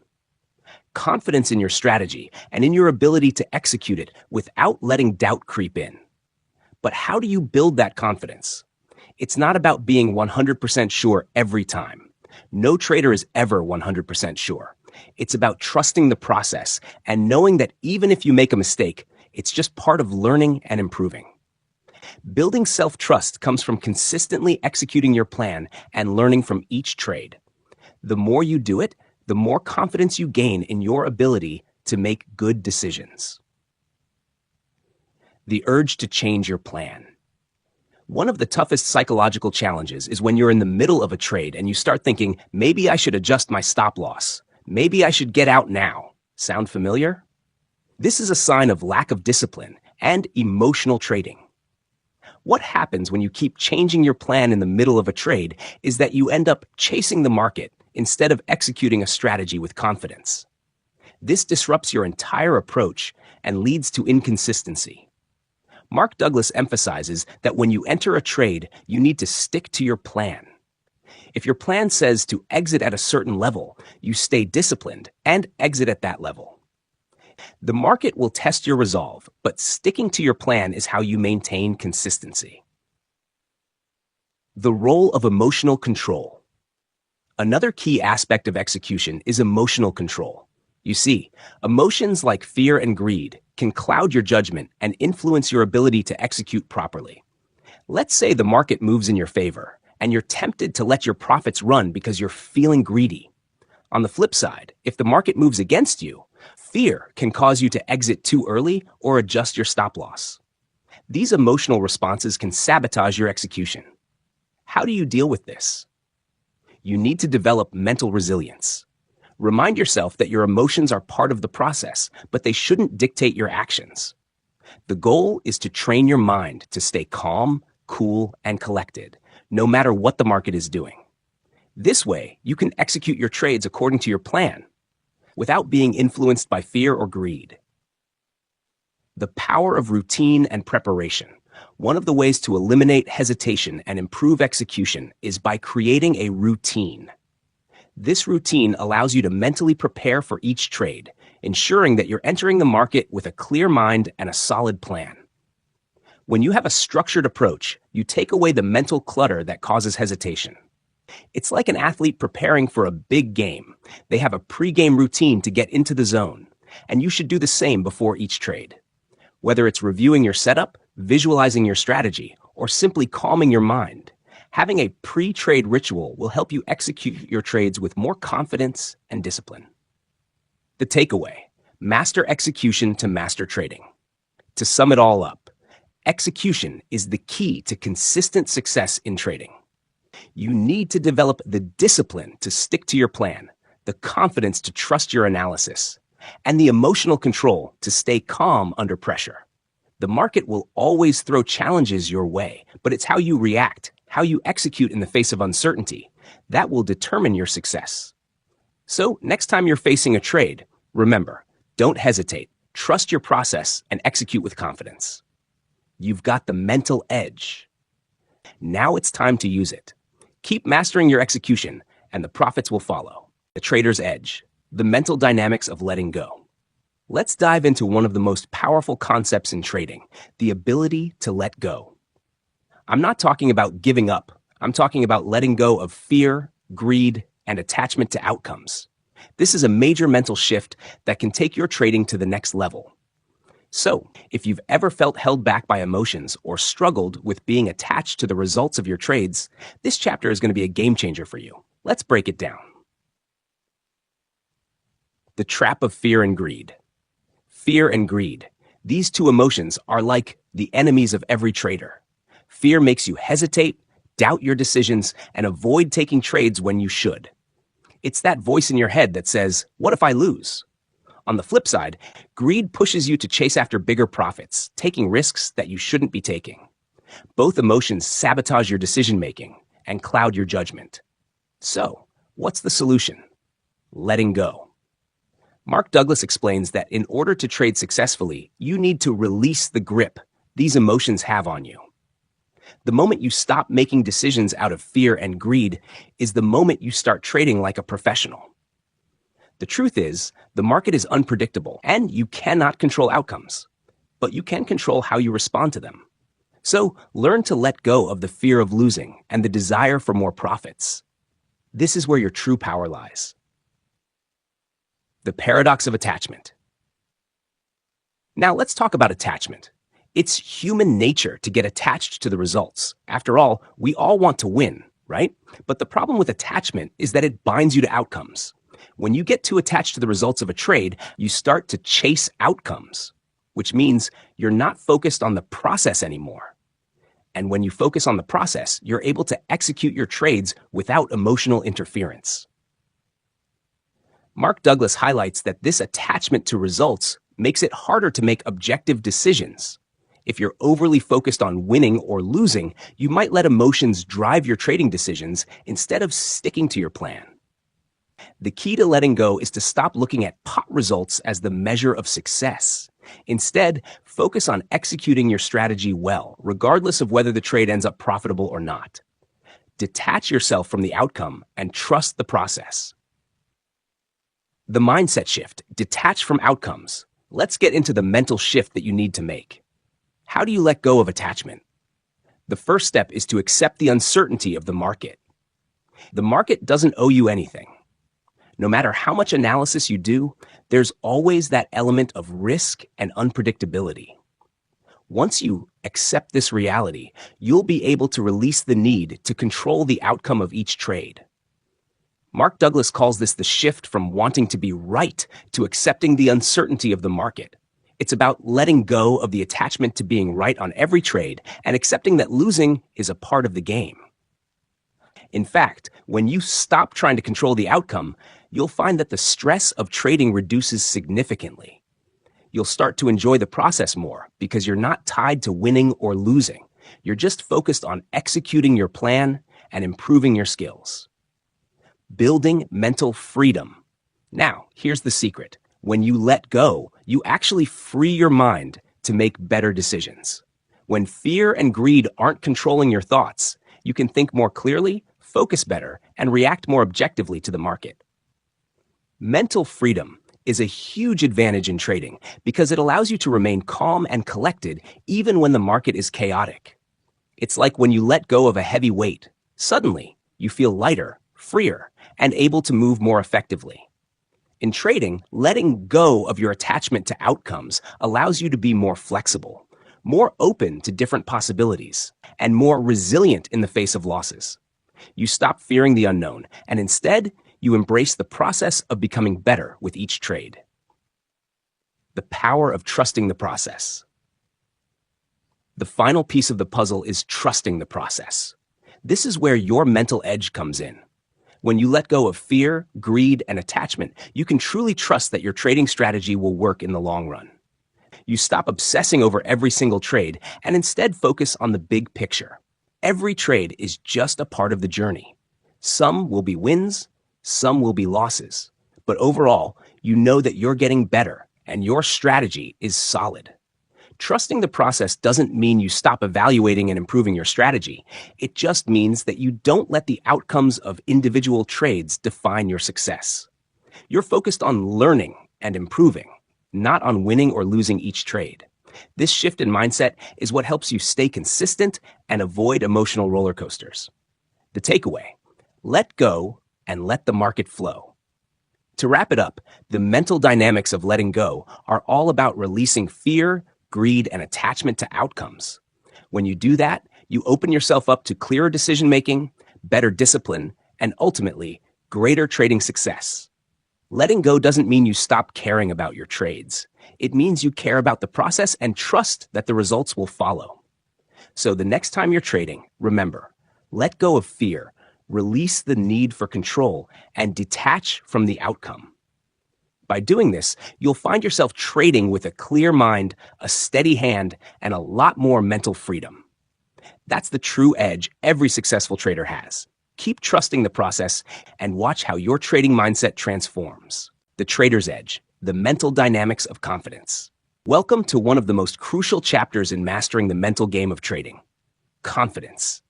Confidence in your strategy and in your ability to execute it without letting doubt creep in. But how do you build that confidence? It's not about being 100% sure every time. No trader is ever 100% sure. It's about trusting the process and knowing that even if you make a mistake, it's just part of learning and improving. Building self-trust comes from consistently executing your plan and learning from each trade. The more you do it, the more confidence you gain in your ability to make good decisions. The urge to change your plan. One of the toughest psychological challenges is when you're in the middle of a trade and you start thinking, maybe I should adjust my stop loss. Maybe I should get out now. Sound familiar? This is a sign of lack of discipline and emotional trading. What happens when you keep changing your plan in the middle of a trade is that you end up chasing the market instead of executing a strategy with confidence. This disrupts your entire approach and leads to inconsistency. Mark Douglas emphasizes that when you enter a trade, you need to stick to your plan. If your plan says to exit at a certain level, you stay disciplined and exit at that level. The market will test your resolve, but sticking to your plan is how you maintain consistency. The role of emotional control. Another key aspect of execution is emotional control. You see, emotions like fear and greed can cloud your judgment and influence your ability to execute properly. Let's say the market moves in your favor, and you're tempted to let your profits run because you're feeling greedy. On the flip side, if the market moves against you, fear can cause you to exit too early or adjust your stop loss. These emotional responses can sabotage your execution. How do you deal with this? You need to develop mental resilience. Remind yourself that your emotions are part of the process, but they shouldn't dictate your actions. The goal is to train your mind to stay calm, cool, and collected, no matter what the market is doing. This way, you can execute your trades according to your plan, without being influenced by fear or greed. The power of routine and preparation. One of the ways to eliminate hesitation and improve execution is by creating a routine. This routine allows you to mentally prepare for each trade, ensuring that you're entering the market with a clear mind and a solid plan. When you have a structured approach, you take away the mental clutter that causes hesitation. It's like an athlete preparing for a big game. They have a pre-game routine to get into the zone, and you should do the same before each trade. Whether it's reviewing your setup, visualizing your strategy, or simply calming your mind, having a pre-trade ritual will help you execute your trades with more confidence and discipline. The takeaway: master execution to master trading. To sum it all up, execution is the key to consistent success in trading. You need to develop the discipline to stick to your plan, the confidence to trust your analysis, and the emotional control to stay calm under pressure. The market will always throw challenges your way, but it's how you react, how you execute in the face of uncertainty, that will determine your success. So next time you're facing a trade, remember, don't hesitate, trust your process, and execute with confidence. You've got the mental edge. Now it's time to use it. Keep mastering your execution, and the profits will follow. The trader's edge, the mental dynamics of letting go. Let's dive into one of the most powerful concepts in trading, the ability to let go. I'm not talking about giving up. I'm talking about letting go of fear, greed, and attachment to outcomes. This is a major mental shift that can take your trading to the next level. So, if you've ever felt held back by emotions or struggled with being attached to the results of your trades, this chapter is going to be a game changer for you. Let's break it down. The trap of fear and greed. Fear and greed. These two emotions are like the enemies of every trader. Fear makes you hesitate, doubt your decisions, and avoid taking trades when you should. It's that voice in your head that says, "What if I lose?" On the flip side, greed pushes you to chase after bigger profits, taking risks that you shouldn't be taking. Both emotions sabotage your decision-making and cloud your judgment. So, what's the solution? Letting go. Mark Douglas explains that in order to trade successfully, you need to release the grip these emotions have on you. The moment you stop making decisions out of fear and greed is the moment you start trading like a professional. The truth is, the market is unpredictable and you cannot control outcomes, but you can control how you respond to them. So learn to let go of the fear of losing and the desire for more profits. This is where your true power lies. The paradox of attachment. Now let's talk about attachment. It's human nature to get attached to the results. After all, we all want to win, right? But the problem with attachment is that it binds you to outcomes. When you get too attached to the results of a trade, you start to chase outcomes, which means you're not focused on the process anymore. And when you focus on the process, you're able to execute your trades without emotional interference. Mark Douglas highlights that this attachment to results makes it harder to make objective decisions. If you're overly focused on winning or losing, you might let emotions drive your trading decisions instead of sticking to your plan. The key to letting go is to stop looking at pot results as the measure of success. Instead, focus on executing your strategy well, regardless of whether the trade ends up profitable or not. Detach yourself from the outcome and trust the process. The mindset shift, detach from outcomes. Let's get into the mental shift that you need to make. How do you let go of attachment? The first step is to accept the uncertainty of the market. The market doesn't owe you anything. No matter how much analysis you do, there's always that element of risk and unpredictability. Once you accept this reality, you'll be able to release the need to control the outcome of each trade. Mark Douglas calls this the shift from wanting to be right to accepting the uncertainty of the market. It's about letting go of the attachment to being right on every trade and accepting that losing is a part of the game. In fact, when you stop trying to control the outcome, you'll find that the stress of trading reduces significantly. You'll start to enjoy the process more because you're not tied to winning or losing. You're just focused on executing your plan and improving your skills. Building mental freedom. Now, here's the secret. When you let go, you actually free your mind to make better decisions. When fear and greed aren't controlling your thoughts, you can think more clearly, focus better, and react more objectively to the market. Mental freedom is a huge advantage in trading because it allows you to remain calm and collected even when the market is chaotic. It's like when you let go of a heavy weight. Suddenly, you feel lighter, freer, and able to move more effectively. In trading, letting go of your attachment to outcomes allows you to be more flexible, more open to different possibilities, and more resilient in the face of losses. You stop fearing the unknown, and instead, you embrace the process of becoming better with each trade. The power of trusting the process. The final piece of the puzzle is trusting the process. This is where your mental edge comes in. When you let go of fear, greed, and attachment, you can truly trust that your trading strategy will work in the long run. You stop obsessing over every single trade and instead focus on the big picture. Every trade is just a part of the journey. Some will be wins, some will be losses. But overall, you know that you're getting better and your strategy is solid. Trusting the process doesn't mean you stop evaluating and improving your strategy. It just means that you don't let the outcomes of individual trades define your success. You're focused on learning and improving, not on winning or losing each trade. This shift in mindset is what helps you stay consistent and avoid emotional roller coasters. The takeaway: let go and let the market flow. To wrap it up, the mental dynamics of letting go are all about releasing fear, greed, and attachment to outcomes. When you do that, you open yourself up to clearer decision making, better discipline, and ultimately, greater trading success. Letting go doesn't mean you stop caring about your trades. It means you care about the process and trust that the results will follow. So the next time you're trading, remember, let go of fear, release the need for control, and detach from the outcome. By doing this, you'll find yourself trading with a clear mind, a steady hand, and a lot more mental freedom. That's the true edge every successful trader has. Keep trusting the process and watch how your trading mindset transforms. The Trader's Edge, the mental dynamics of confidence. Welcome to one of the most crucial chapters in mastering the mental game of trading: confidence.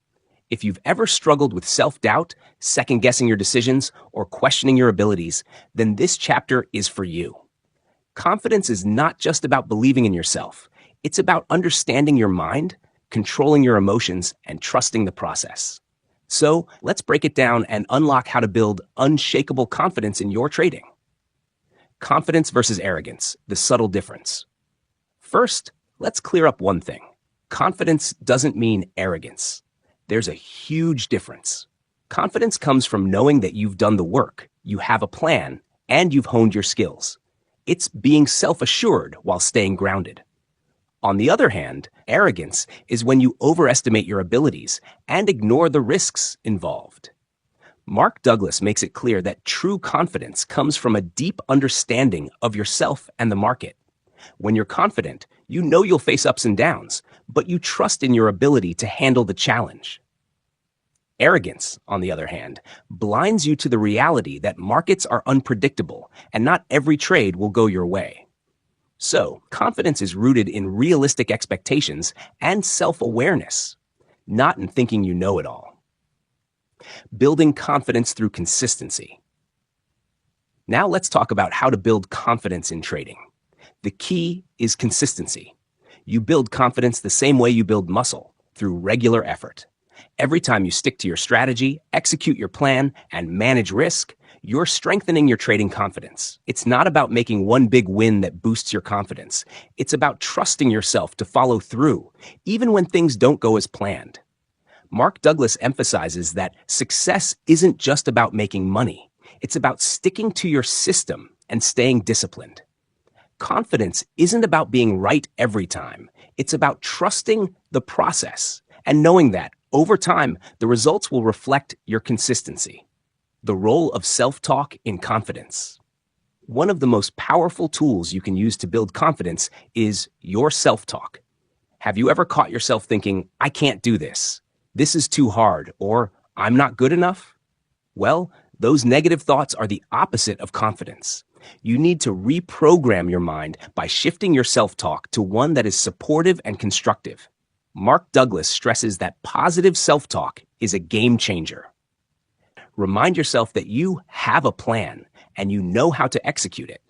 If you've ever struggled with self-doubt, second-guessing your decisions, or questioning your abilities, then this chapter is for you. Confidence is not just about believing in yourself. It's about understanding your mind, controlling your emotions, and trusting the process. So let's break it down and unlock how to build unshakable confidence in your trading. Confidence versus arrogance, the subtle difference. First, let's clear up one thing. Confidence doesn't mean arrogance. There's a huge difference. Confidence comes from knowing that you've done the work, you have a plan, and you've honed your skills. It's being self-assured while staying grounded. On the other hand, arrogance is when you overestimate your abilities and ignore the risks involved. Mark Douglas makes it clear that true confidence comes from a deep understanding of yourself and the market. When you're confident, you know you'll face ups and downs, but you trust in your ability to handle the challenge. Arrogance, on the other hand, blinds you to the reality that markets are unpredictable and not every trade will go your way. So, confidence is rooted in realistic expectations and self-awareness, not in thinking you know it all. Building confidence through consistency. Now let's talk about how to build confidence in trading. The key is consistency. You build confidence the same way you build muscle, through regular effort. Every time you stick to your strategy, execute your plan, and manage risk, you're strengthening your trading confidence. It's not about making one big win that boosts your confidence. It's about trusting yourself to follow through, even when things don't go as planned. Mark Douglas emphasizes that success isn't just about making money. It's about sticking to your system and staying disciplined. Confidence isn't about being right every time. It's about trusting the process and knowing that, over time, the results will reflect your consistency. The role of self-talk in confidence. One of the most powerful tools you can use to build confidence is your self-talk. Have you ever caught yourself thinking, "I can't do this. This is too hard," or "I'm not good enough"? Well, those negative thoughts are the opposite of confidence. You need to reprogram your mind by shifting your self-talk to one that is supportive and constructive. Mark Douglas stresses that positive self-talk is a game changer. Remind yourself that you have a plan and you know how to execute it.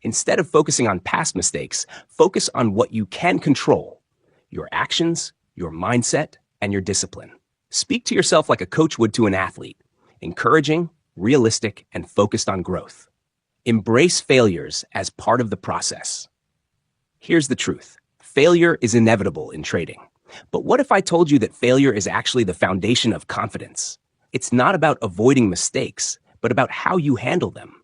Instead of focusing on past mistakes, focus on what you can control: your actions, your mindset, and your discipline. Speak to yourself like a coach would to an athlete, encouraging, realistic, and focused on growth. Embrace failures as part of the process. Here's the truth. Failure is inevitable in trading. But what if I told you that failure is actually the foundation of confidence? It's not about avoiding mistakes, but about how you handle them.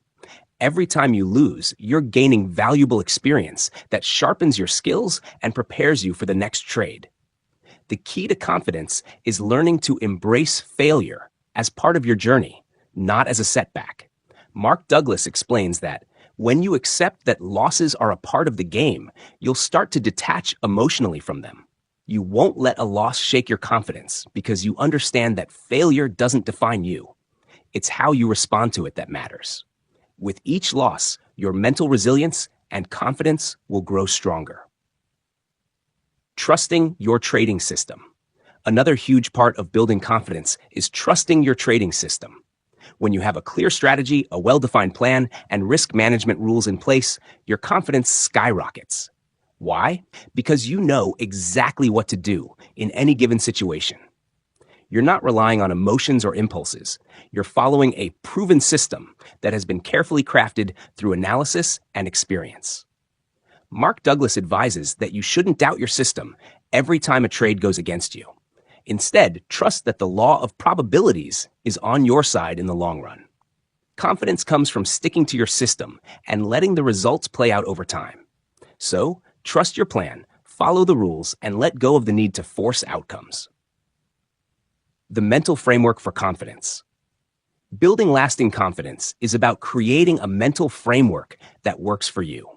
Every time you lose, you're gaining valuable experience that sharpens your skills and prepares you for the next trade. The key to confidence is learning to embrace failure as part of your journey, not as a setback. Mark Douglas explains that when you accept that losses are a part of the game, you'll start to detach emotionally from them. You won't let a loss shake your confidence because you understand that failure doesn't define you. It's how you respond to it that matters. With each loss, your mental resilience and confidence will grow stronger. Trusting your trading system. Another huge part of building confidence is trusting your trading system. When you have a clear strategy, a well-defined plan, and risk management rules in place, your confidence skyrockets. Why? Because you know exactly what to do in any given situation. You're not relying on emotions or impulses. You're following a proven system that has been carefully crafted through analysis and experience. Mark Douglas advises that you shouldn't doubt your system every time a trade goes against you. Instead, trust that the law of probabilities is on your side in the long run. Confidence comes from sticking to your system and letting the results play out over time. So, trust your plan, follow the rules, and let go of the need to force outcomes. The mental framework for confidence. Building lasting confidence is about creating a mental framework that works for you.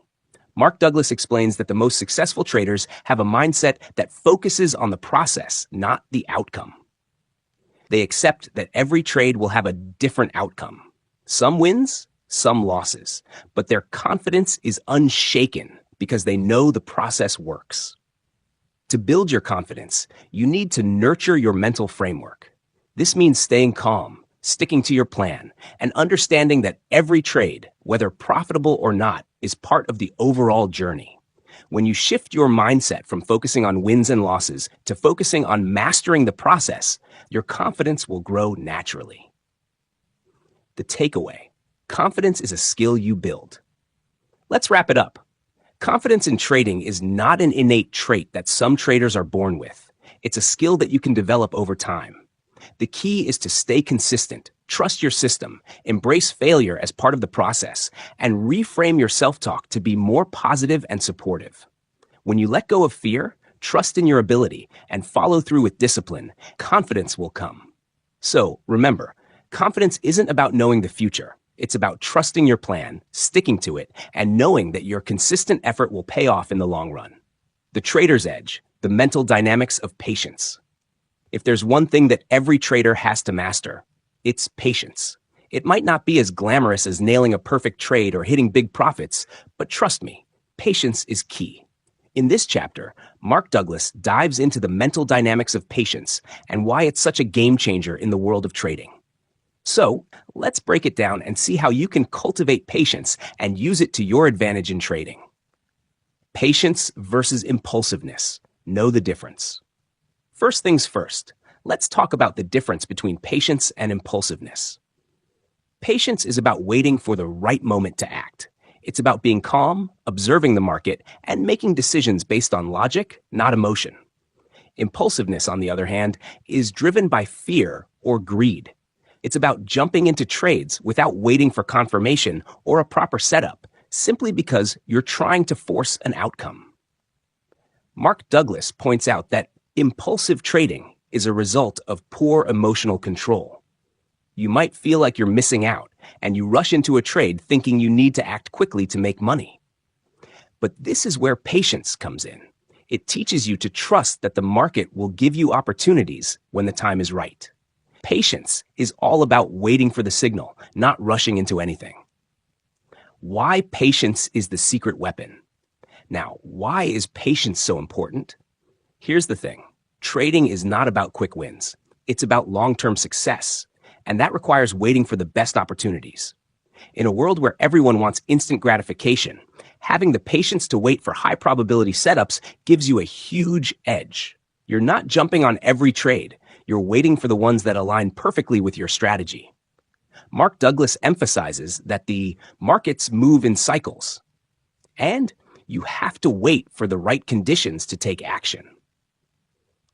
Mark Douglas explains that the most successful traders have a mindset that focuses on the process, not the outcome. They accept that every trade will have a different outcome. Some wins, some losses, but their confidence is unshaken because they know the process works. To build your confidence, you need to nurture your mental framework. This means staying calm, sticking to your plan, and understanding that every trade, whether profitable or not, is part of the overall journey. When you shift your mindset from focusing on wins and losses to focusing on mastering the process, your confidence will grow naturally. The takeaway: confidence is a skill you build. Let's wrap it up. Confidence in trading is not an innate trait that some traders are born with. It's a skill that you can develop over time. The key is to stay consistent, trust your system, embrace failure as part of the process, and reframe your self-talk to be more positive and supportive. When you let go of fear, trust in your ability, and follow through with discipline, confidence will come. So, remember, confidence isn't about knowing the future. It's about trusting your plan, sticking to it, and knowing that your consistent effort will pay off in the long run. The trader's edge, the mental dynamics of patience. If there's one thing that every trader has to master, it's patience. It might not be as glamorous as nailing a perfect trade or hitting big profits, but trust me, patience is key. In this chapter, Mark Douglas dives into the mental dynamics of patience and why it's such a game changer in the world of trading. So, let's break it down and see how you can cultivate patience and use it to your advantage in trading. Patience versus impulsiveness. Know the difference. First things first, let's talk about the difference between patience and impulsiveness. Patience is about waiting for the right moment to act. It's about being calm, observing the market, and making decisions based on logic, not emotion. Impulsiveness, on the other hand, is driven by fear or greed. It's about jumping into trades without waiting for confirmation or a proper setup, simply because you're trying to force an outcome. Mark Douglas points out that impulsive trading is a result of poor emotional control. You might feel like you're missing out, and you rush into a trade thinking you need to act quickly to make money. But this is where patience comes in. It teaches you to trust that the market will give you opportunities when the time is right. Patience is all about waiting for the signal, not rushing into anything. Why patience is the secret weapon. Now, why is patience so important? Here's the thing. Trading is not about quick wins. It's about long-term success, and that requires waiting for the best opportunities. In a world where everyone wants instant gratification, having the patience to wait for high-probability setups gives you a huge edge. You're not jumping on every trade. You're waiting for the ones that align perfectly with your strategy. Mark Douglas emphasizes that the markets move in cycles, and you have to wait for the right conditions to take action.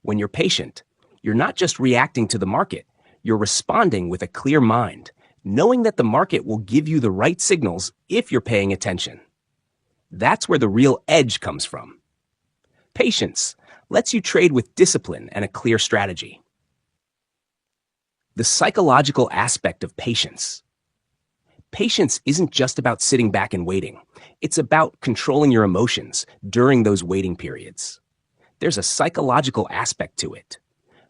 When you're patient, you're not just reacting to the market, you're responding with a clear mind, knowing that the market will give you the right signals if you're paying attention. That's where the real edge comes from. Patience lets you trade with discipline and a clear strategy. The psychological aspect of patience. Patience isn't just about sitting back and waiting. It's about controlling your emotions during those waiting periods. There's a psychological aspect to it.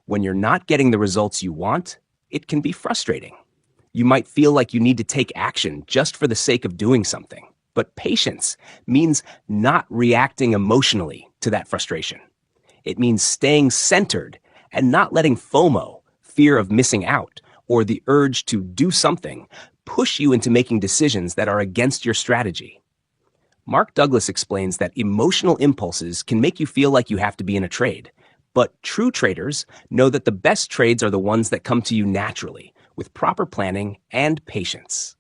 When you're not getting the results you want, it can be frustrating. You might feel like you need to take action just for the sake of doing something. But patience means not reacting emotionally to that frustration. It means staying centered and not letting FOMO, fear of missing out, or the urge to do something, push you into making decisions that are against your strategy. Mark Douglas explains that emotional impulses can make you feel like you have to be in a trade, But true traders know that the best trades are the ones that come to you naturally, with proper planning and patience.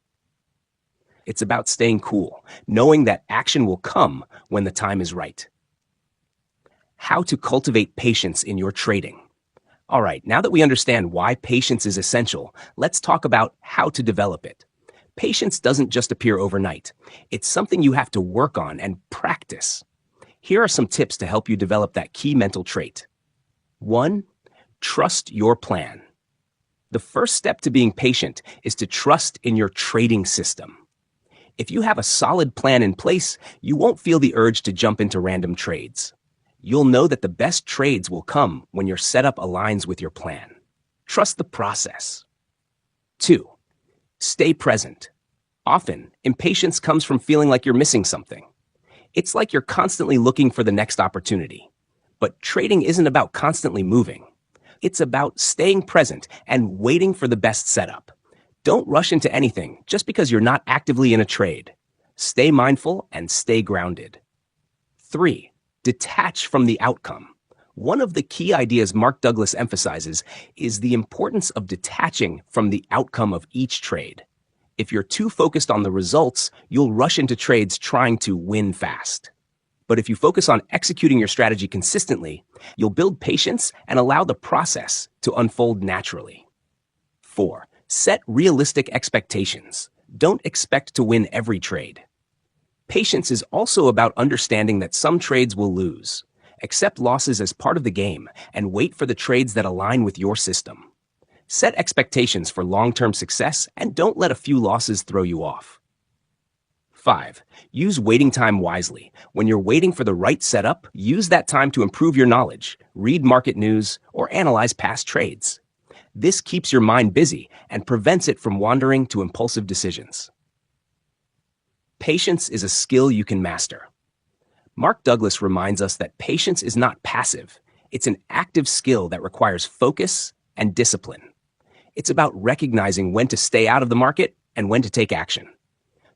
It's about staying cool, knowing that action will come when the time is right. How to cultivate patience in your trading. All right, now that we understand why patience is essential, let's talk about how to develop it. Patience doesn't just appear overnight. It's something you have to work on and practice. Here are some tips to help you develop that key mental trait. 1. Trust your plan. The first step to being patient is to trust in your trading system. If you have a solid plan in place, you won't feel the urge to jump into random trades. You'll know that the best trades will come when your setup aligns with your plan. Trust the process. 2. Stay present. Often, impatience comes from feeling like you're missing something. It's like you're constantly looking for the next opportunity. But trading isn't about constantly moving. It's about staying present and waiting for the best setup. Don't rush into anything just because you're not actively in a trade. Stay mindful and stay grounded. 3. Detach from the outcome. One of the key ideas Mark Douglas emphasizes is the importance of detaching from the outcome of each trade. If you're too focused on the results, you'll rush into trades trying to win fast. But if you focus on executing your strategy consistently, you'll build patience and allow the process to unfold naturally. 4. Set realistic expectations. Don't expect to win every trade. Patience is also about understanding that some trades will lose. Accept losses as part of the game and wait for the trades that align with your system. Set expectations for long-term success and don't let a few losses throw you off. 5. Use waiting time wisely. When you're waiting for the right setup, use that time to improve your knowledge, read market news, or analyze past trades. This keeps your mind busy and prevents it from wandering to impulsive decisions. Patience is a skill you can master. Mark Douglas reminds us that patience is not passive. It's an active skill that requires focus and discipline. It's about recognizing when to stay out of the market and when to take action.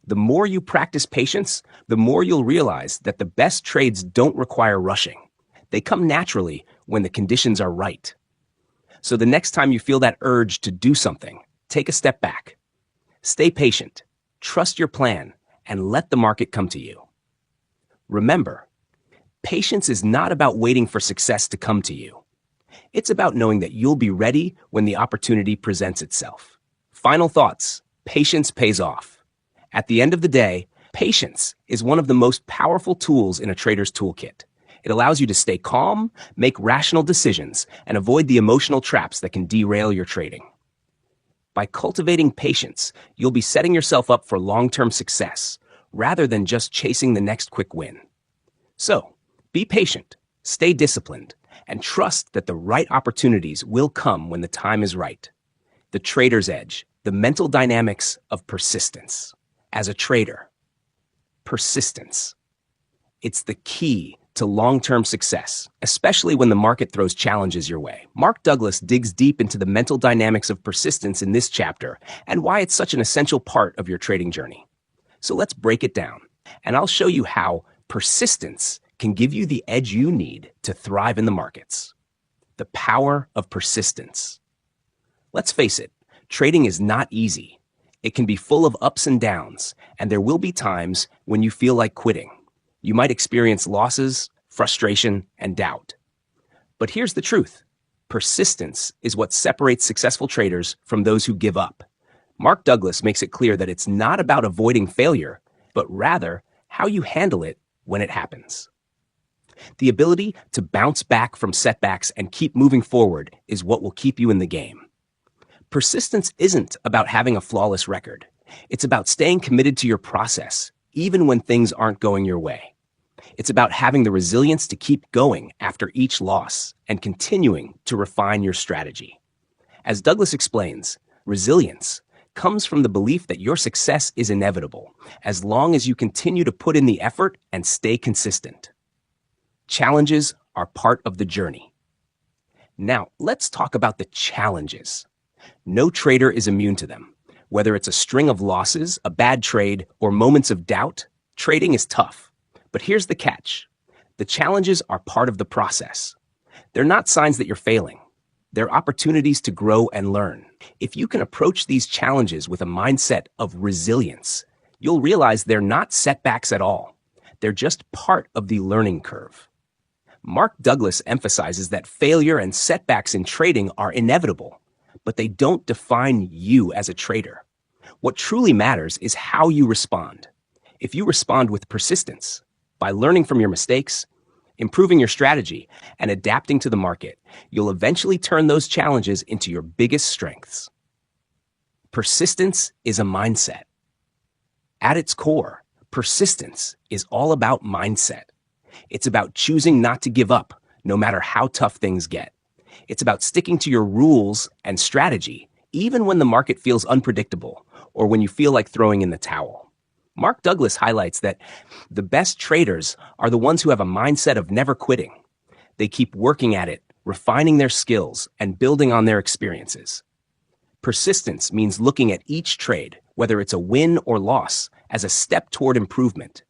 The more you practice patience, the more you'll realize that the best trades don't require rushing. They come naturally when the conditions are right. So the next time you feel that urge to do something, take a step back. Stay patient, trust your plan, and let the market come to you. Remember, patience is not about waiting for success to come to you. It's about knowing that you'll be ready when the opportunity presents itself. Final thoughts: patience pays off. At the end of the day, patience is one of the most powerful tools in a trader's toolkit. It allows you to stay calm, make rational decisions, and avoid the emotional traps that can derail your trading. By cultivating patience, you'll be setting yourself up for long-term success, rather than just chasing the next quick win. So, be patient, stay disciplined, and trust that the right opportunities will come when the time is right. The trader's edge, the mental dynamics of persistence. As a trader, persistence. It's the key to long-term success, especially when the market throws challenges your way. Mark Douglas digs deep into the mental dynamics of persistence in this chapter and why it's such an essential part of your trading journey. So let's break it down, and I'll show you how persistence can give you the edge you need to thrive in the markets. The power of persistence. Let's face it, trading is not easy. It can be full of ups and downs, and there will be times when you feel like quitting. You might experience losses, frustration, and doubt. But here's the truth. Persistence is what separates successful traders from those who give up. Mark Douglas makes it clear that it's not about avoiding failure, but rather how you handle it when it happens. The ability to bounce back from setbacks and keep moving forward is what will keep you in the game. Persistence isn't about having a flawless record. It's about staying committed to your process, even when things aren't going your way. It's about having the resilience to keep going after each loss and continuing to refine your strategy. As Douglas explains, resilience comes from the belief that your success is inevitable, as long as you continue to put in the effort and stay consistent. Challenges are part of the journey. Now, let's talk about the challenges. No trader is immune to them. Whether it's a string of losses, a bad trade, or moments of doubt, trading is tough. But here's the catch. The challenges are part of the process. They're not signs that you're failing. They're opportunities to grow and learn. If you can approach these challenges with a mindset of resilience, you'll realize they're not setbacks at all. They're just part of the learning curve. Mark Douglas emphasizes that failure and setbacks in trading are inevitable, but they don't define you as a trader. What truly matters is how you respond. If you respond with persistence, by learning from your mistakes, improving your strategy, and adapting to the market, you'll eventually turn those challenges into your biggest strengths. Persistence is a mindset. At its core, persistence is all about mindset. It's about choosing not to give up, no matter how tough things get. It's about sticking to your rules and strategy, even when the market feels unpredictable or when you feel like throwing in the towel. Mark Douglas highlights that the best traders are the ones who have a mindset of never quitting. They keep working at it, refining their skills, and building on their experiences. Persistence means looking at each trade, whether it's a win or loss, as a step toward improvement.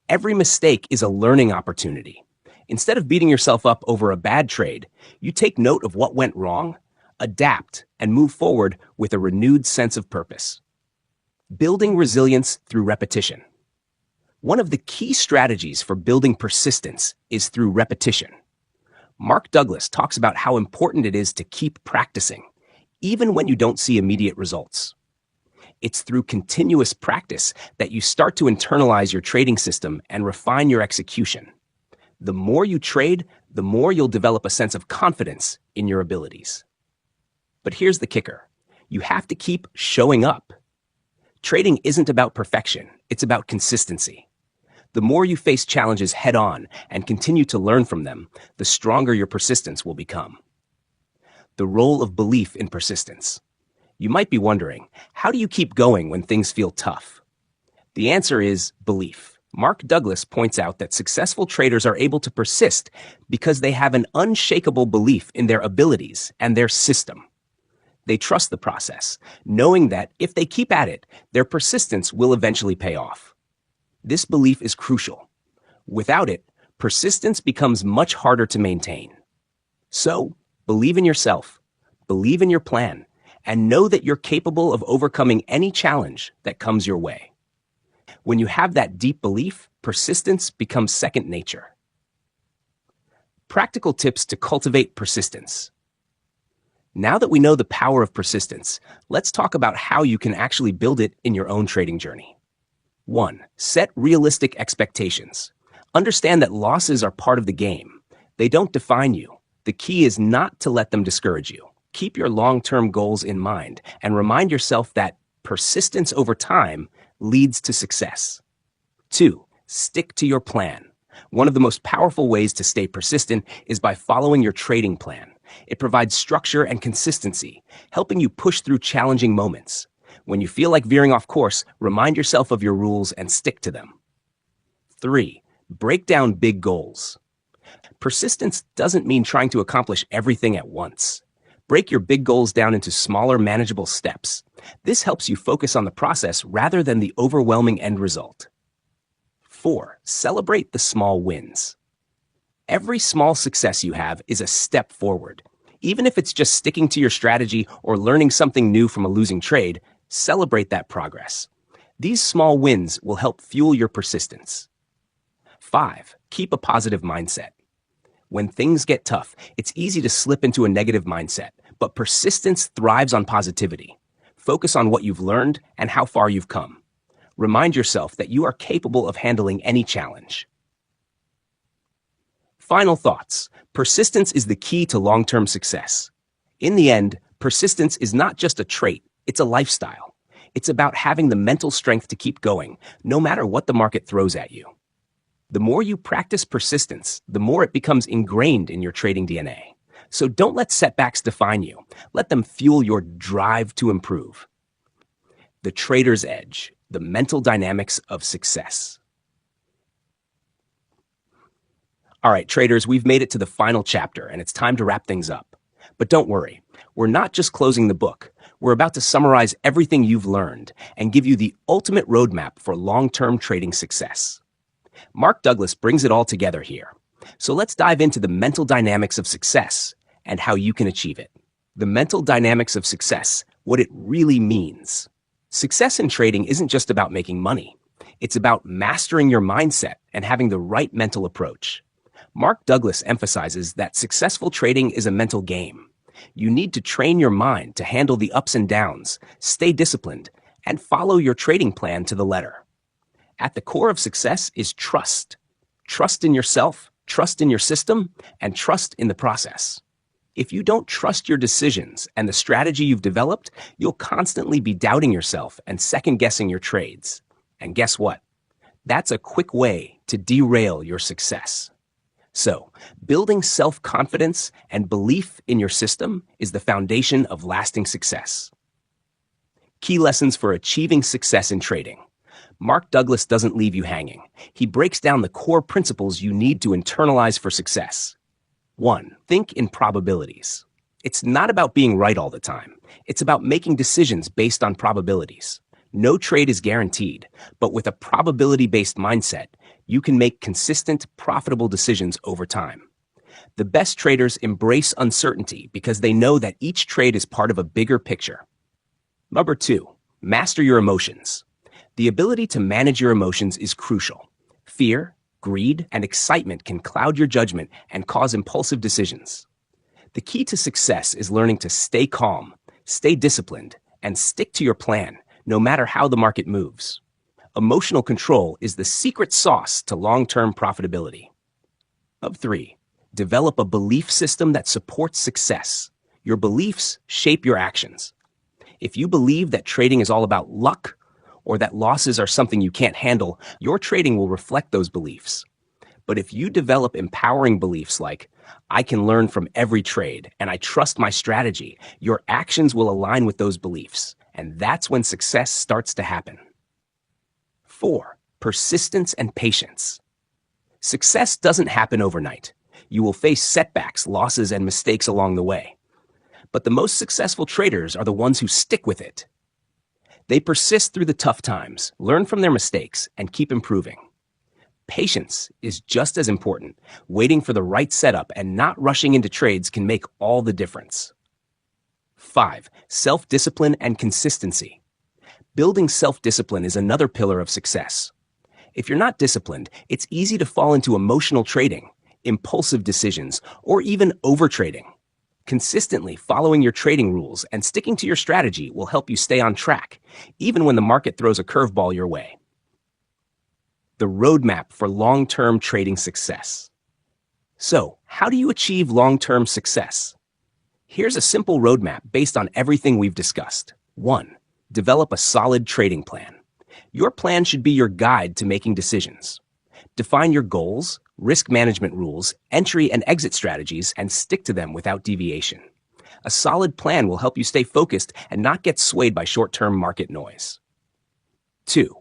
Every mistake is a learning opportunity. Instead of beating yourself up over a bad trade, you take note of what went wrong, adapt, and move forward with a renewed sense of purpose. Building resilience through repetition. One of the key strategies for building persistence is through repetition. Mark Douglas talks about how important it is to keep practicing, even when you don't see immediate results. It's through continuous practice that you start to internalize your trading system and refine your execution. The more you trade, the more you'll develop a sense of confidence in your abilities. But here's the kicker. You have to keep showing up. Trading isn't about perfection, it's about consistency. The more you face challenges head-on and continue to learn from them, the stronger your persistence will become. The role of belief in persistence. You might be wondering, how do you keep going when things feel tough? The answer is belief. Mark Douglas points out that successful traders are able to persist because they have an unshakable belief in their abilities and their system. They trust the process, knowing that if they keep at it, their persistence will eventually pay off. This belief is crucial. Without it, persistence becomes much harder to maintain. So, believe in yourself, believe in your plan, and know that you're capable of overcoming any challenge that comes your way. When you have that deep belief, persistence becomes second nature. Practical tips to cultivate persistence. Now that we know the power of persistence, let's talk about how you can actually build it in your own trading journey. 1. Set realistic expectations. Understand that losses are part of the game. They don't define you. The key is not to let them discourage you. Keep your long-term goals in mind and remind yourself that persistence over time leads to success. 2. Stick to your plan. One of the most powerful ways to stay persistent is by following your trading plan. It provides structure and consistency, helping you push through challenging moments. When you feel like veering off course, remind yourself of your rules and stick to them. 3. Break down big goals. Persistence doesn't mean trying to accomplish everything at once. Break your big goals down into smaller, manageable steps. This helps you focus on the process rather than the overwhelming end result. 4. Celebrate the small wins. Every small success you have is a step forward. Even if it's just sticking to your strategy or learning something new from a losing trade, celebrate that progress. These small wins will help fuel your persistence. 5. Keep a positive mindset. When things get tough, it's easy to slip into a negative mindset, but persistence thrives on positivity. Focus on what you've learned and how far you've come. Remind yourself that you are capable of handling any challenge. Final thoughts. Persistence is the key to long-term success. In the end, persistence is not just a trait, it's a lifestyle. It's about having the mental strength to keep going, no matter what the market throws at you. The more you practice persistence, the more it becomes ingrained in your trading DNA. So don't let setbacks define you. Let them fuel your drive to improve. The trader's edge, the mental dynamics of success. All right, traders, we've made it to the final chapter, and it's time to wrap things up. But don't worry, we're not just closing the book. We're about to summarize everything you've learned and give you the ultimate roadmap for long-term trading success. Mark Douglas brings it all together here. So let's dive into the mental dynamics of success and how you can achieve it. The mental dynamics of success, what it really means. Success in trading isn't just about making money. It's about mastering your mindset and having the right mental approach. Mark Douglas emphasizes that successful trading is a mental game. You need to train your mind to handle the ups and downs, stay disciplined, and follow your trading plan to the letter. At the core of success is trust. Trust in yourself, trust in your system, and trust in the process. If you don't trust your decisions and the strategy you've developed, you'll constantly be doubting yourself and second-guessing your trades. And guess what? That's a quick way to derail your success. So, building self-confidence and belief in your system is the foundation of lasting success. Key lessons for achieving success in trading. Mark Douglas doesn't leave you hanging. He breaks down the core principles you need to internalize for success. 1. Think in probabilities. It's not about being right all the time. It's about making decisions based on probabilities. No trade is guaranteed, but with a probability-based mindset, you can make consistent, profitable decisions over time. The best traders embrace uncertainty because they know that each trade is part of a bigger picture. Number 2, master your emotions. The ability to manage your emotions is crucial. Fear, greed, and excitement can cloud your judgment and cause impulsive decisions. The key to success is learning to stay calm, stay disciplined, and stick to your plan, no matter how the market moves. Emotional control is the secret sauce to long-term profitability. 3, develop a belief system that supports success. Your beliefs shape your actions. If you believe that trading is all about luck, or that losses are something you can't handle, your trading will reflect those beliefs. But if you develop empowering beliefs like, I can learn from every trade and I trust my strategy, your actions will align with those beliefs. And that's when success starts to happen. 4, persistence and patience. Success doesn't happen overnight. You will face setbacks, losses, and mistakes along the way. But the most successful traders are the ones who stick with it. They persist through the tough times, learn from their mistakes, and keep improving. Patience is just as important. Waiting for the right setup and not rushing into trades can make all the difference. 5, self-discipline and consistency. Building self-discipline is another pillar of success. If you're not disciplined, it's easy to fall into emotional trading, impulsive decisions, or even overtrading. Consistently following your trading rules and sticking to your strategy will help you stay on track, even when the market throws a curveball your way. The roadmap for long-term trading success. So, how do you achieve long-term success? Here's a simple roadmap based on everything we've discussed. 1. Develop a solid trading plan. Your plan should be your guide to making decisions. Define your goals, risk management rules, entry and exit strategies, and stick to them without deviation. A solid plan will help you stay focused and not get swayed by short-term market noise. 2.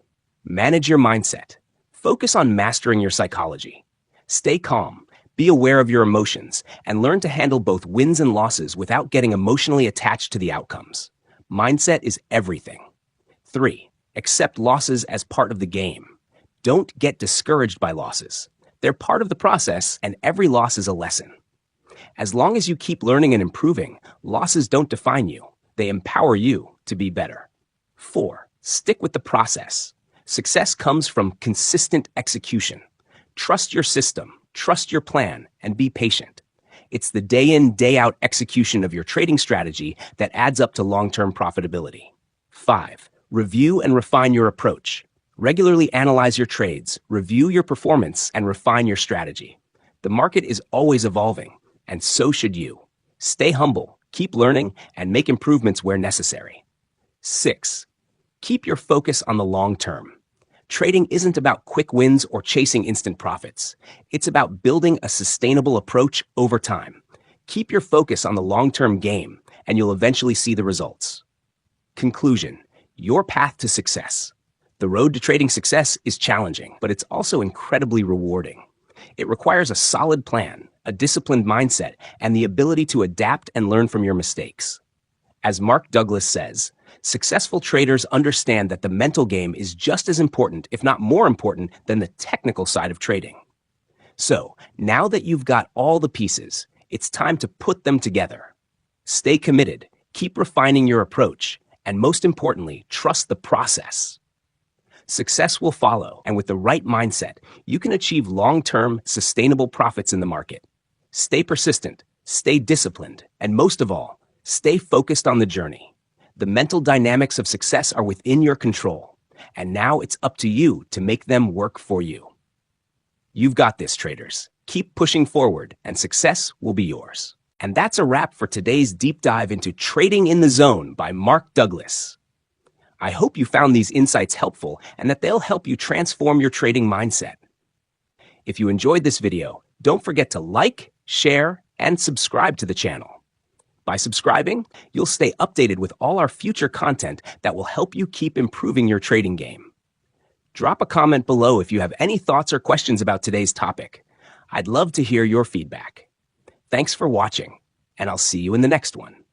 Manage your mindset. Focus on mastering your psychology. Stay calm, be aware of your emotions, and learn to handle both wins and losses without getting emotionally attached to the outcomes. Mindset is everything. 3. Accept losses as part of the game. Don't get discouraged by losses. They're part of the process, and every loss is a lesson. As long as you keep learning and improving, losses don't define you. They empower you to be better. 4. Stick with the process. Success comes from consistent execution. Trust your system, trust your plan, and be patient. It's the day-in, day-out execution of your trading strategy that adds up to long-term profitability. 5. Review and refine your approach. Regularly analyze your trades, review your performance, and refine your strategy. The market is always evolving, and so should you. Stay humble, keep learning, and make improvements where necessary. 6. Keep your focus on the long term. Trading isn't about quick wins or chasing instant profits. It's about building a sustainable approach over time. Keep your focus on the long-term game, and you'll eventually see the results. Conclusion: your path to success. The road to trading success is challenging, but it's also incredibly rewarding. It requires a solid plan, a disciplined mindset, and the ability to adapt and learn from your mistakes. As Mark Douglas says, successful traders understand that the mental game is just as important, if not more important, than the technical side of trading. So, now that you've got all the pieces, it's time to put them together. Stay committed, keep refining your approach, and most importantly, trust the process. Success will follow, and with the right mindset, you can achieve long-term, sustainable profits in the market. Stay persistent, stay disciplined, and most of all, stay focused on the journey. The mental dynamics of success are within your control, and now it's up to you to make them work for you. You've got this, traders. Keep pushing forward, and success will be yours. And that's a wrap for today's deep dive into Trading in the Zone by Mark Douglas. I hope you found these insights helpful and that they'll help you transform your trading mindset. If you enjoyed this video, don't forget to like, share, and subscribe to the channel. By subscribing, you'll stay updated with all our future content that will help you keep improving your trading game. Drop a comment below if you have any thoughts or questions about today's topic. I'd love to hear your feedback. Thanks for watching, and I'll see you in the next one.